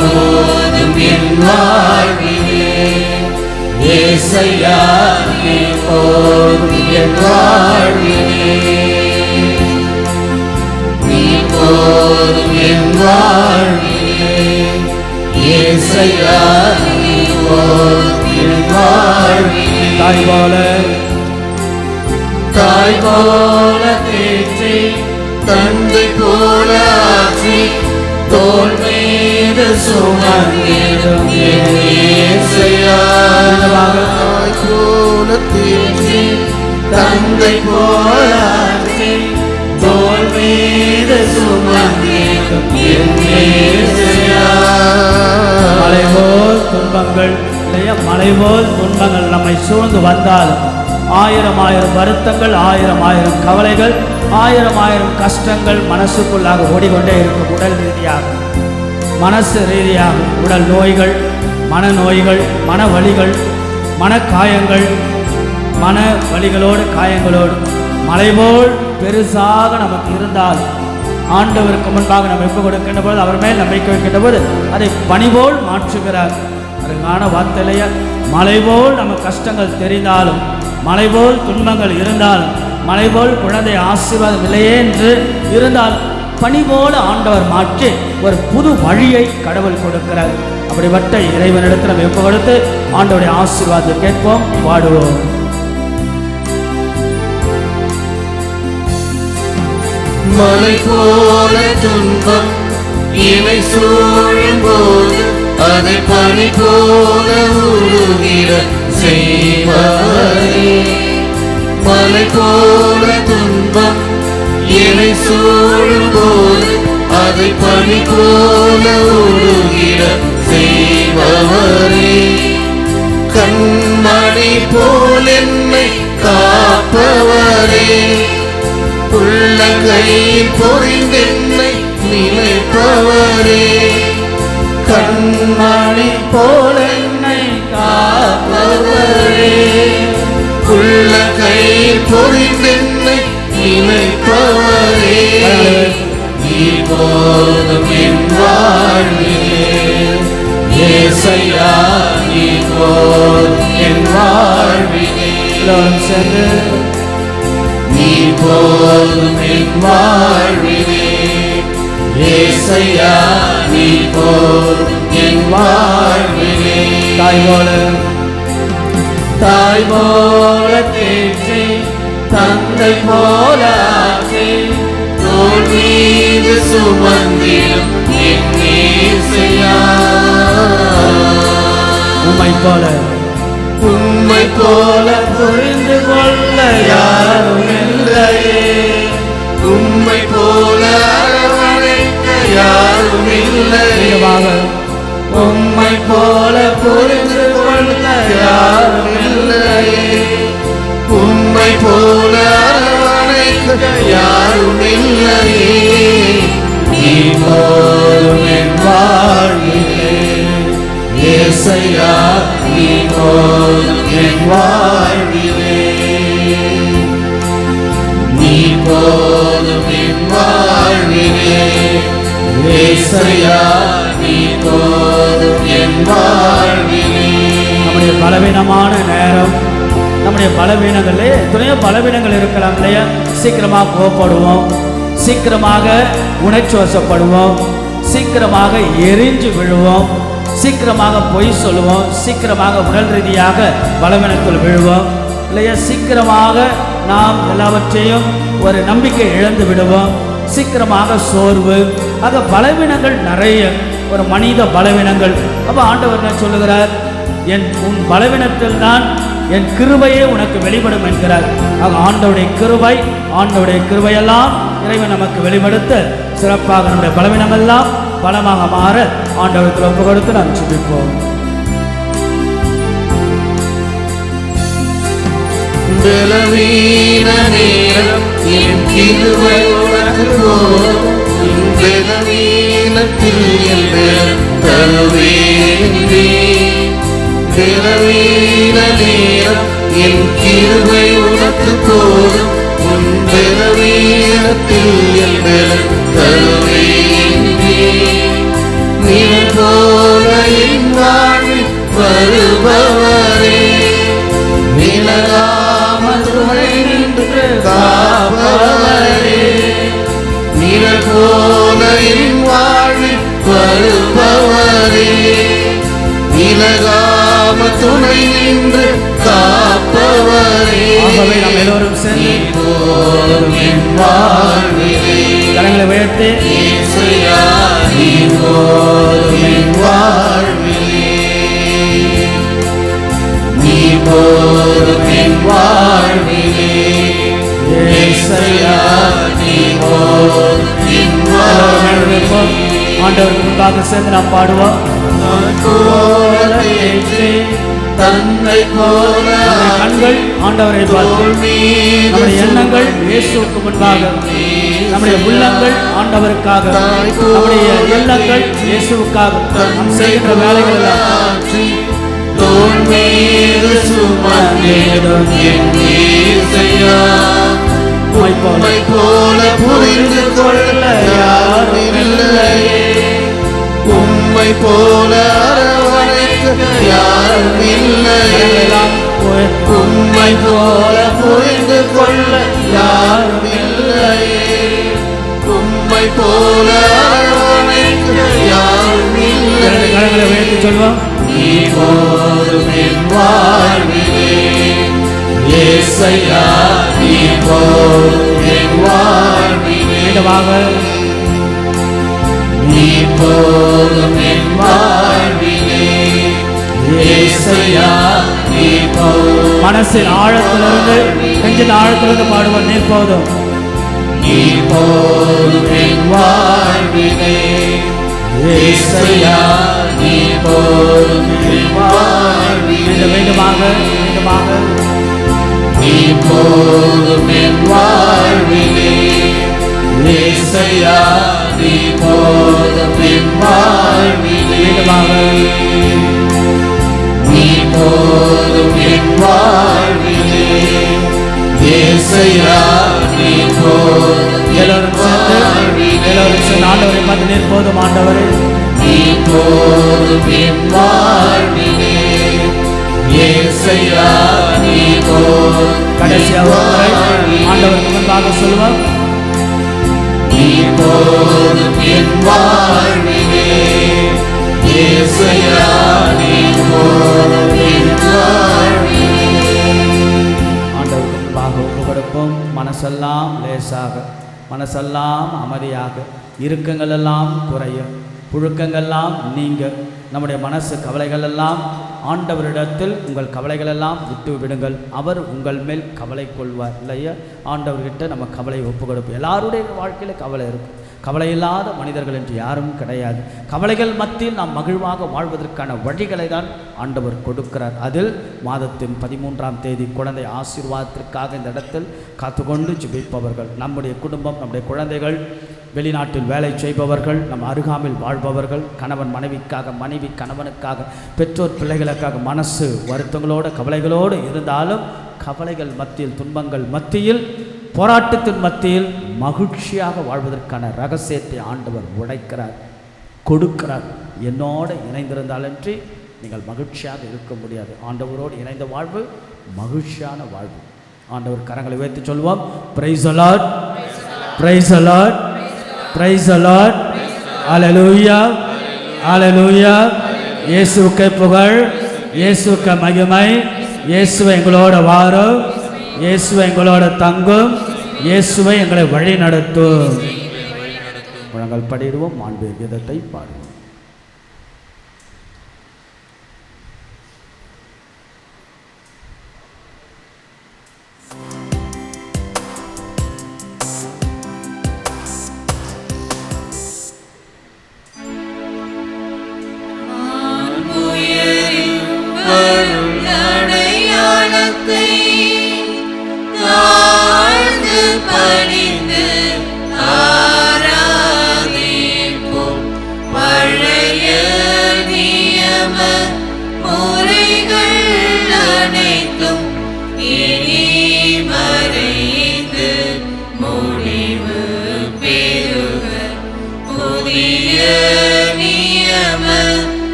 போதும் என் வாழ்விலே ஏசையா, போதும் என் வாழ்விலே, போதும் என் வாழ்விலே ஏசையா, போதும் என் வாழ்விலே. தாய் போல தேற்றி, தந்தை போல ஆற்றி, தோள் மீது சுமந்திடும் என் ஏசையா. தாய் போல தேற்றி, தந்தை போல ஆற்றி, தோள் மீது சுமந்திடும் என் ஏசையா. மலைபோல் துன்பங்கள் இல்லையா, மலைபோல் துன்பங்கள் நம்மை சூழ்ந்து வந்தாலும், ஆயிரம் வருத்தங்கள், ஆயிரம் கவலைகள், ஆயிரம் கஷ்டங்கள் மனசுக்குள்ளாக ஓடிக்கொண்டே இருக்கும். உடல் ரீதியாக, மனசு ரீதியாக, உடல் நோய்கள், மனநோய்கள், மன வலிகள், மனக்காயங்கள், மன வலிகளோடு காயங்களோடு மலைபோல் பெருசாக நமக்கு இருந்தால், ஆண்டவருக்கு முன்பாக நம்ம ஒப்பு கொடுக்கின்ற போது, அவர் மேல் நம்பிக்கை வைக்கின்ற போது அதை பனிபோல் மாற்றுகிறார். அருகான வார்த்தையிலேயே, மலைபோல் நம்ம கஷ்டங்கள் தெரிந்தாலும், மலைபோல் துன்பங்கள் இருந்தாலும், மலைபோல் குழந்தை ஆசீர்வாதம் இல்லையே என்று இருந்தால், பனிபோல ஆண்டவர் மாற்றி ஒரு புது வழியை கடவுள் கொடுக்கிறார். அப்படிப்பட்ட இறைவனிடத்தில் நம்ம ஒப்பு கொடுத்து ஆண்டவருடைய ஆசீர்வாதத்தை கேட்போம், பாடுவோம். மலை போல துன்பம் என்னை சூழும் போது அதை பனி போல உருகிட செய்வாரே. மலை போல துன்பம் என்னை சூழும் போது அதை பனி போல உருகிட செய்பவரே. கண்மணி போல் என்னை காப்பவரே. உள்ளங்கையில் பொறிந்தென்னை நினைப்பவரே. கண்மணி போல் என்னை காப்பவரே. உள்ளங்கையில் பொறிந்தென்னை நினைப்பவரே. இப்போதும் என் வாழ்விலே ஏசையா இப்போதும் என் வாழ்விலே இப்போதும் என் வாழ்விலே ஏசையா இப்போதும் என் வாழ்விலே. தாய் போல தேற்றி தந்தை போல ஆற்றி தோள் மீது சுமந்திடும் என் ஏசையா. உம்மை போல புரிந்து கொள்ள யாரும் இல்லையே. உம்மை போல அரவணைக்க யாரும் இல்லையே. உம்மை போல புரிந்து கொள்ள யாரும் இல்லையே. உம்மை போல அரவணைக்க யாரும் இல்லையே. இப்போதும் என் வாழ்விலே ஏசையா இப்போதும் என் வாழ்விலே. இப்போதும் என் வாழ்விலே ஏசையா இப்போதும் என் வாழ்விலே. நம்முடைய பலவீனமான நேரம், நம்முடைய பலவீனங்களே எத்தனையோ பலவீனங்கள் இருக்கலாம் இல்லையா. சீக்கிரமாக கோபப்படுவோம், சீக்கிரமாக உணர்ச்சி வசப்படுவோம், சீக்கிரமாக எரிஞ்சு விழுவோம், சீக்கிரமாக பொய் சொல்லுவோம், சீக்கிரமாக உடல் ரீதியாக பலவீனத்தில் விழுவோம் இல்லையா. சீக்கிரமாக நாம் எல்லாவற்றையும் ஒரு நம்பிக்கை இழந்து விடுவோம், சீக்கிரமாக சோர்வு. ஆக பலவீனங்கள் நிறைய, ஒரு மனித பலவீனங்கள். அப்போ ஆண்டவர் என்ன சொல்லுகிறார்? உன் பலவீனத்தில் தான் என் கிருபையே உனக்கு வெளிப்படும் என்கிறார். ஆக ஆண்டவருடைய கிருபையெல்லாம் இறைவன் நமக்கு வெளிப்படுத்த சிறப்பாக நம்முடைய பலவீனமெல்லாம் பலமாக மாற ஆண்டவருக்கு ஒப்பு கொடுத்து நாம் ஜெபிப்போம். பலவீன நேரம் என் கிருபை உனக்கு போதும். பலவீனத்தில் என் பலம் தருவேன். பலவீன நேரம் என் கிருபை உனக்கு போதும். உன் பலவீனத்தில் என் பலம் தருவேன். நிழல் போல என் வாழ்வில் வருபவரே. நிழலாமல் துணை நின்று காப்பவரே. நிழல் போல என் வாழ்வில் வருபவரே. நிழலாமல் துணை நின்று காப்பவரே. ஆகவே நாம் எல்லோரும் சேர்ந்து என் வாழ்விலே கரங்களை உயர்த்தி ஏசையா இப்போதும் என் வாழ்விலே. இப்போதும் என் வாழ்விலே ஏசையா இப்போதும் என் வாழ்விலே. ஆண்டவருக்கு முன்பாக சேர்ந்து நாம் பாடுவோம். தந்தை போல கண்கள் ஆண்டவரை பார்த்து, நம்முடைய எண்ணங்கள் இயேசுவுக்கு முன்பாக, நம்முடைய உள்ளங்கள் ஆண்டவருக்காக, நம்முடைய எண்ணங்கள் இயேசுவுக்காக, நாம் செய்கின்ற வேலைகள் எல்லாம் தோள் மீது சுமந்திடும் என் ஏசையா. உம்மை போல புரிந்து கொள்ள யாரும் இல்லையே. உம்மை போல அரவணைக்க யாரும் இல்லையே. உம்மை போல புரிந்து கொள்ள யாரும் இல்லையே. உம்மை போல அரவணைக்க யாரும் இல்லையே. கரங்களை உயர்த்தி சொல்வோம். இப்போதும் என் வாழ்விலே ஏசையா இப்போதும் என் வாழ்விலே. மீண்டுமாக நீ போதும் என் வாழ்விலே இயேசையா நீ போதும். மனசின் ஆழத்திலிருந்து நெஞ்சின் ஆழத்திலிருந்து பாடுவோம். நீ போதும், நீ போதும் என் வாழ்விலே இயேசையா நீ போதும் என் வாழ்விலே. மீண்டுமாக நீ போதும் என் வாழ்விலே இயேசையா நீ போதும் என் வாழ்விலே. நீ போதும் என் வாழ்விலே இயேசையா நீ போதும். எல்லாரும் சேர்ந்து ஆண்டவரை பார்த்து நீர் போதும் ஆண்டவரே, நீ போதும் என் வாழ்விலே இயேசையா நீ போதும். கடைசியாக ஆண்டவருக்கு முன்பாக சொல்லுவோம். நீ போதும் என் வாழ்விலே இயேசையா நீ போதும் என் வாழ்விலே. ஆண்டவருக்கு முன்பாக ஒப்பு கொடுப்போம். மனசெல்லாம் லேசாக, மனசெல்லாம் அமைதியாக, இறுக்கங்கள் எல்லாம் குறையும், புழுக்கங்கள்லாம் நீங்க, நம்முடைய மனசு கவலைகள் எல்லாம் ஆண்டவரிடத்தில் உங்கள் கவலைகள் எல்லாம் விட்டு விடுங்கள், அவர் உங்கள் மேல் கவலை கொள்வார். இல்லையா? ஆண்டவர்கிட்ட நம்ம கவலை ஒப்பு கொடுப்போம். எல்லாருடைய வாழ்க்கையில் கவலை இருக்கும். கவலை இல்லாத மனிதர்கள் என்று யாரும் கிடையாது. கவலைகள் மத்தியில் நாம் மகிழ்வாக வாழ்வதற்கான வழிகளை தான் ஆண்டவர் கொடுக்கிறார். அதில் மாதத்தின் 13ஆம் தேதி குழந்தை ஆசீர்வாதத்திற்காக இந்த இடத்தில் காத்துக்கொண்டு ஜெபிப்பவர்கள், நம்முடைய குடும்பம், நம்முடைய குழந்தைகள், வெளிநாட்டில் வேலை செய்பவர்கள், நம் அருகாமையில் வாழ்பவர்கள், கணவன் மனைவிக்காக, மனைவி கணவனுக்காக, பெற்றோர் பிள்ளைகளுக்காக மனசு வருத்தங்களோடு கவலைகளோடு இருந்தாலும் கவலைகள் மத்தியில், துன்பங்கள் மத்தியில், போராட்டத்தின் மத்தியில் மகிழ்ச்சியாக வாழ்வதற்கான ரகசியத்தை ஆண்டவர் உடைக்கிறார், கொடுக்கிறார். என்னோடு இணைந்திருந்தாலன்றி நீங்கள் மகிழ்ச்சியாக இருக்க முடியாது. ஆண்டவரோடு இணைந்த வாழ்வு மகிழ்ச்சியான வாழ்வு. ஆண்டவர் கரங்களை உயர்த்தி சொல்வோம். Praise the Lord, praise the Lord, praise the Lord. Hallelujah, hallelujah. இயேசுவுக்கு புகழ், இயேசுவுக்கு மகிமை. இயேசுவை எங்களோட வாரும், இயேசுவை எங்களோட தங்கும், இயேசுவை எங்களை வழி நடத்தும். முழங்கால் படிடுவோம், மாண்பு கீதத்தை பாடுவோம்.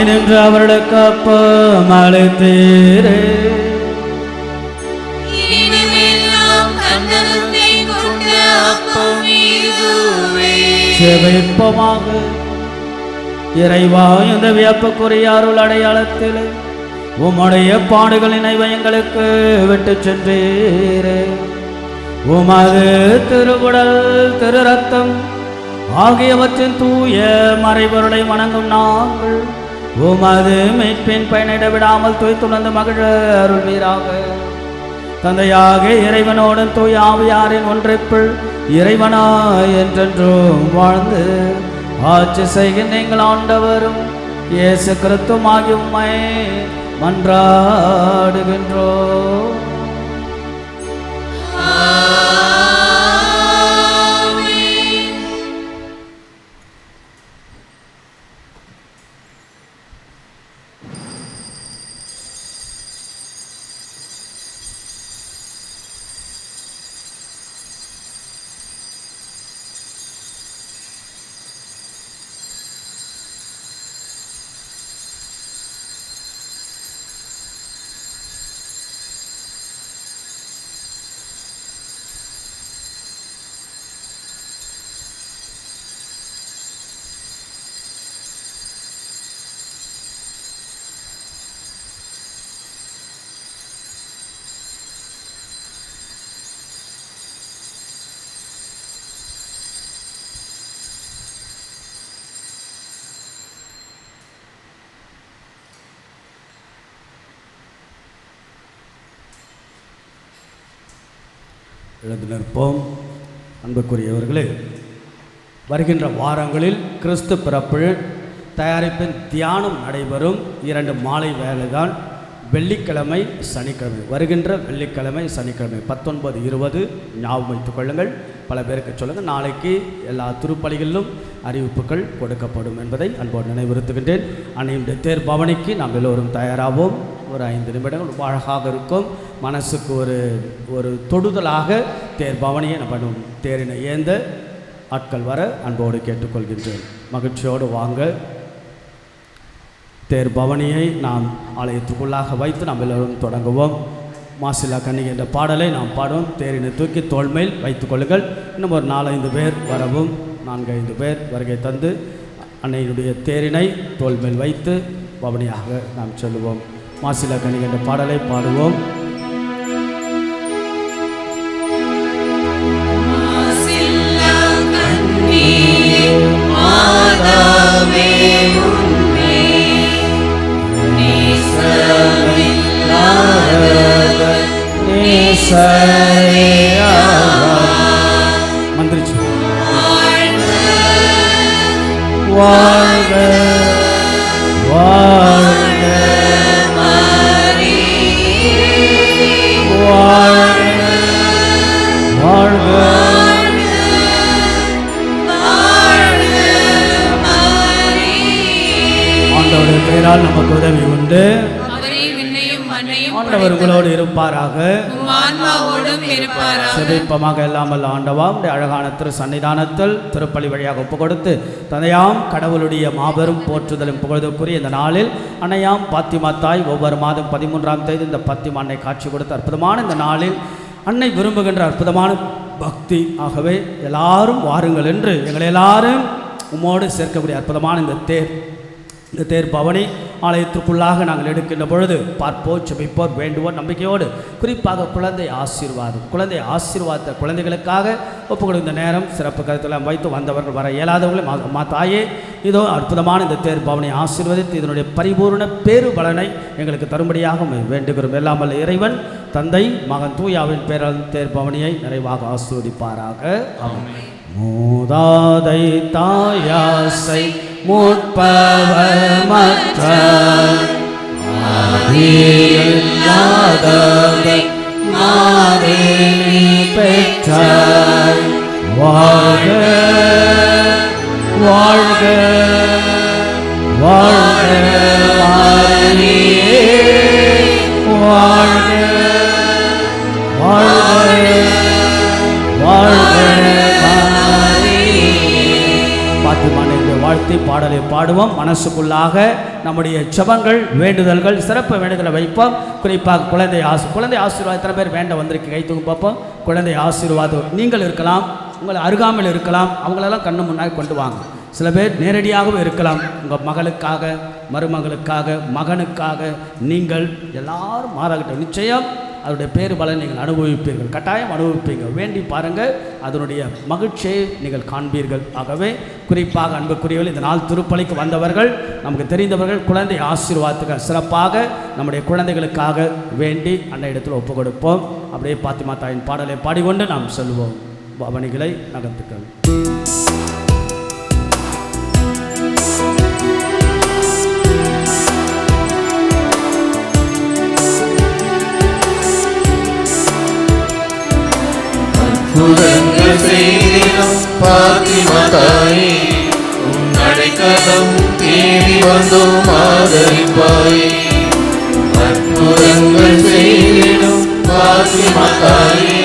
நின்று அவர்களுக்கு அப்பம் அளித்தீரே, ஜெபிப்போமாக. இறைவா, இந்த வியப்புக்குரிய அருள் அடையாளத்தில் உம்முடைய பாடுகள் நினைவை எங்களுக்கு விட்டு சென்றீரே. உமது திருவுடல் திரு ரத்தம் ஆகியவற்றின் தூய மறைபொருளை வணங்கும் நாங்கள் உமது மீட்பின் பயனிட விடாமல் தூய்த்துணர்ந்து மகிழ அருள்வீராக. தந்தையாக இறைவனோடும் தூய ஆவியாரின் ஒன்றைக்குள் இறைவனாய் என்றென்றும் வாழ்ந்து ஆட்சி செய்கின்ற எங்கள் ஆண்டவரும் இயேசு கிறிஸ்துவும் ஆகிய உம்மை மன்றாடுகின்றோம். எழுந்து நிற்போம். அன்புக்குரியவர்களே, வருகின்ற வாரங்களில் கிறிஸ்து பிறப்பு தயாரிப்பின் தியானம் நடைபெறும் 2 மாலை வேலைதான். வெள்ளிக்கிழமை, சனிக்கிழமை. வருகின்ற வெள்ளிக்கிழமை, சனிக்கிழமை 19, 20 ஞாபகம் வைத்துக் கொள்ளுங்கள். பல பேருக்கு சொல்லுங்கள். நாளைக்கு எல்லா திருப்பலிகளிலும் அறிவிப்புகள் கொடுக்கப்படும் என்பதை அன்போடு நினைவுறுத்துகின்றேன். அன்னையுடைய தேர் பவனிக்கு நாம் எல்லோரும் தயாராகவும். ஒரு 5 நிமிடங்கள் அழகாக இருக்கும். மனசுக்கு ஒரு தொடுதலாக தேர் பவனியை நம்ம தேரினை ஏந்த ஆட்கள் வர அன்போடு கேட்டுக்கொள்கின்றேன். மகிழ்ச்சியோடு வாங்க. தேர் பவனியை நாம் ஆலயத்துக்குள்ளாக வைத்து நாம் எல்லோரும் தொடங்குவோம். மாசிலா கன்னி என்ற பாடலை நாம் பாடுவோம். தேரினை தூக்கி தோள்மேல் வைத்துக் கொள்ளுங்கள். இன்னும் ஒரு 4-5 பேர் வரவும். 4-5 பேர் வருகை தந்து அன்னையினுடைய தேரினை தோள்மேல் வைத்து பவனியாக நாம் சொல்லுவோம். மாசிலா கன்னி என்ற பாடலை பாடுவோம். மந்திரிச்சு வாழ்க வாழ்க வாழ்க வாழ்க. ஆண்டவருடைய பெயரால் நமக்கு உதவி உண்டு. ஆண்டவர் உங்களோடு இருப்பாராக. செபிப்பமாக. எல்லாம் வல்ல ஆண்டவா, உடைய அழகான திரு சன்னிதானத்தில் திருப்பலி வழியாக ஒப்பு கொடுத்து தந்தையாம் கடவுளுடைய மாபெரும் போற்றுதலும் புகழ்தற்குரிய இந்த நாளில் அன்னையாம் பாத்திமா தாய் ஒவ்வொரு மாதம் 13ஆம் தேதி இந்த பாத்திமா அன்னை காட்சி கொடுத்த அற்புதமான இந்த நாளில் அன்னை விரும்புகின்ற அற்புதமான பக்தி. ஆகவே எல்லாரும் வாருங்கள் என்று எங்களை எல்லாரும் உம்மோடு சேர்க்கக்கூடிய அற்புதமான இந்த தேர் பவனி ஆலயத்திற்குள்ளாக நாங்கள் எடுக்கின்ற பொழுது பார்ப்போர், செபிப்போர், வேண்டுவோர் நம்பிக்கையோடு குறிப்பாக குழந்தை ஆசீர்வாதத்தை குழந்தைகளுக்காக ஒப்புக்கொடுத்த இந்த நேரம் சிறப்பு கருத்தெல்லாம் வைத்து வந்தவர்கள் வர இயலாதவர்களே அம்மா தாயே, இதோ அற்புதமான இந்த தேர் பவனை ஆசீர்வதித்து இதனுடைய பரிபூர்ண பேரு பலனை எங்களுக்கு தரும்படியாக வேண்டுகிறோம். எல்லாம் வல்ல இறைவன் தந்தை மகன் தூயாவின் பேரால் தேர் பவனியை நிறைவாக ஆசீர்வதிப்பாராக. மூதாதை தாயாசை முற்பவர் மற்ற பெற்றாய் வாழ்க வாழ்க வாழ்க வாழ்க வாழ்க வாழ்த்தி பாடலை பாடுவோம். மனசுக்குள்ளாக நம்முடைய ஜெபங்கள், வேண்டுதல்கள், சிறப்பு வேண்டுதலை வைப்போம். குறிப்பாக குழந்தை ஆசீர்வாதம் எத்தனை பேர் வேண்ட வந்திருக்கு கை தூக்கி பார்ப்போம். குழந்தை ஆசீர்வாதம் நீங்கள் இருக்கலாம். உங்களை அருகாமையில் இருக்கலாம், அவங்களெல்லாம் கண்ணு முன்னாடி கொண்டு வாங்க. சில பேர் நேரடியாகவே இருக்கலாம். உங்கள் மகளுக்காக, மருமகளுக்காக, மகனுக்காக நீங்கள் எல்லாரும் மாறாகட்டும். நிச்சயம் அதனுடைய பேரு பலன் நீங்கள் அனுபவிப்பீர்கள், கட்டாயம் அனுபவிப்பீங்க. வேண்டி பாருங்கள், அதனுடைய மகிழ்ச்சியை நீங்கள் காண்பீர்கள். ஆகவே குறிப்பாக அன்புக்குரியவர்கள், இந்த நாள் திருப்பலிக்கு வந்தவர்கள், நமக்கு தெரிந்தவர்கள், குழந்தை ஆசீர்வாதத்துக்கு சிறப்பாக நம்முடைய குழந்தைகளுக்காக வேண்டி அன்னையிடத்தில் ஒப்பு கொடுப்போம். அப்படியே பாத்திமா தாயின் பாடலை பாடிக்கொண்டு நாம் செல்வோம். பவனிகளை நகர்த்துக்கள். அற்புதங்கள் செய்திடும் பாத்திமா தாயே, உன் அடைக்கலம் தேடி வந்தோம் ஆதரிப்பாயே. அற்புதங்கள் செய்திடும் பாத்திமா தாயே,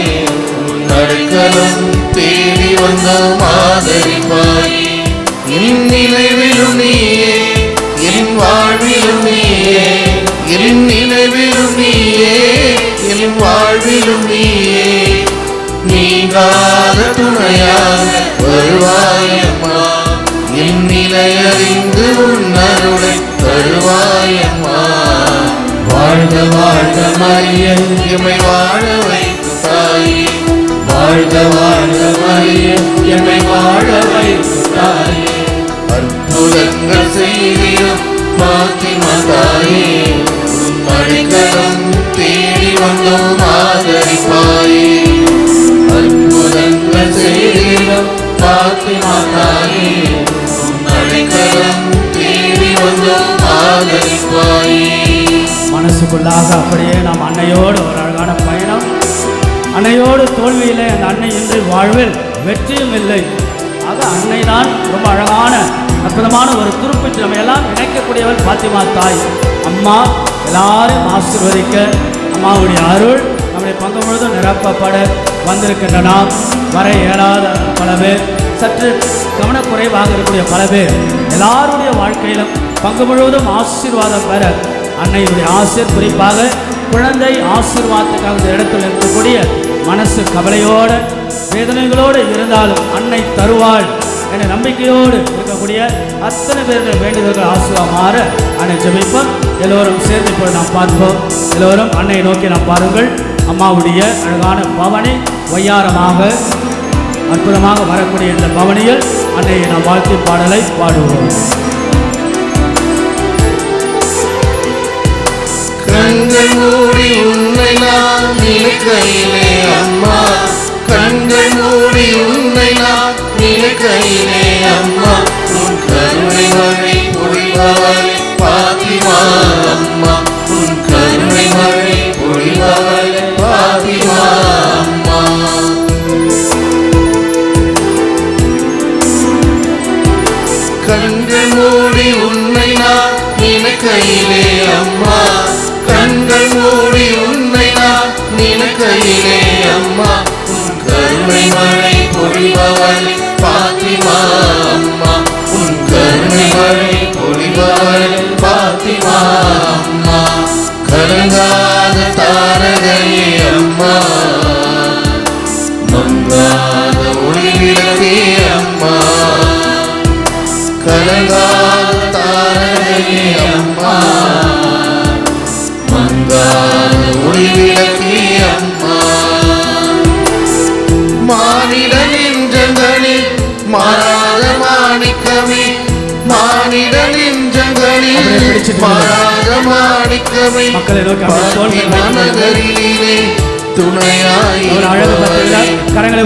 உன் அடைக்கலம் தேடி வந்தோம் ஆதரிப்பாயே. என் நினைவிலும் நீயே, என் வாழ்விலும் நீயே, என் நினைவிலும் நீயே, என் வாழ்விலும் நீயே. நீங்காத துணையாக வருவாயம்மா, என் நிலையறிந்து உன் அருளை தருவாயம்மா. வாழ்க வாழ்க மரியே, எம்மை வாழ வைக்கும் தாயே. வாழ்க வாழ்க மரியே, எம்மை வாழ வைக்கும் தாயே. அற்புதங்கள் செய்திடும் பாத்திமா தாயே, உன் அடைக்கலம் தேடி வந்தோம் ஆதரிப்பாயே. அற்புதங்கள் செய்திடும் பாத்திமா தாயே, உன் அடைக்கலம் தேடி வந்தோம் ஆதரிப்பாயே. மனசுக்குள்ளாக அப்படியே நாம் அன்னையோடு ஒரு அழகான பயணம். அன்னையோடு தோல்வியில்லை, அந்த அன்னை இன்று வாழ்வில் வெற்றியும் இல்லை. ஆக அன்னை தான் ரொம்ப அழகான அற்புதமான ஒரு துருப்பிட்டு நம்ம எல்லாம் இணைக்கக்கூடியவள் பாத்திமா தாய். அம்மா எல்லாரும் ஆசீர்வதிக்க அம்மாவுடைய அருள் நம்முடைய பங்கு முழுதும் நிரப்பப்பட வந்திருக்கின்ற நாம், வர இயலாத பல பேர், சற்று கவனக்குறைவாக இருக்கக்கூடிய பல பேர், எல்லாருடைய வாழ்க்கையிலும் பங்கு முழுவதும் ஆசீர்வாதம் பெற அன்னையுடைய ஆசீர், குறிப்பாக குழந்தை ஆசீர்வாதத்துக்காக இந்த இடத்தில் இருக்கக்கூடிய மனசு கவலையோடு வேதனைகளோடு இருந்தாலும் அன்னை தருவாள் என்ற நம்பிக்கையோடு இருக்கக்கூடிய அத்தனை பேருடைய வேண்டுதல்கள் ஆசீர்வாதமாற அன்னை ஜெபிப்போம். எல்லோரும் சேர்ந்து போய் நாம் பார்ப்போம். எல்லோரும் அன்னையை நோக்கி நாம் பாருங்கள். அம்மாவுடைய அழகான பவனி ஒய்யாரமாக அற்புதமாக வரக்கூடிய இந்த பவனியில் அன்னையை நாம் வாழ்த்து பாடலை பாடுவோம். கண்கள் மூடி உன்னை நான் நினைக்கையிலே அம்மா, கண்கள் மூடி உன்னை நான் நினைக்கையிலே அம்மா, உன் கருணை மழை பொழிபவளே பாத்திமா அம்மா, உன் கருணை மழை பொழிபவளே பாத்திமா அம்மா. கண்கள் மூடி உன்னை நான் நினைக்கையிலே அம்மா, கண்கள் மூடி உன்னை நான் நினைக்கையிலே அம்மா, உன் கருணை மழை பொழிபவளே பாத்திமா அம்மா, உன் கருணை மழை பொழிபவளே பாத்திமா அம்மா. கலங்காத தாரகையே அம்மா, மங்காத ஒளி விளக்கே அம்மா, கலங்காத தாரகையே அம்மா, மங்காத ஒளி விளக்கே அம்மா. மானிடன் நெஞ்சங்களில் மாறாத மாணிக்கமே, மானிடன் நெஞ்சங்களில் மாறாத மாணிக்கமே, பாத்திமா நகரிலே துணையாய் கரங்களை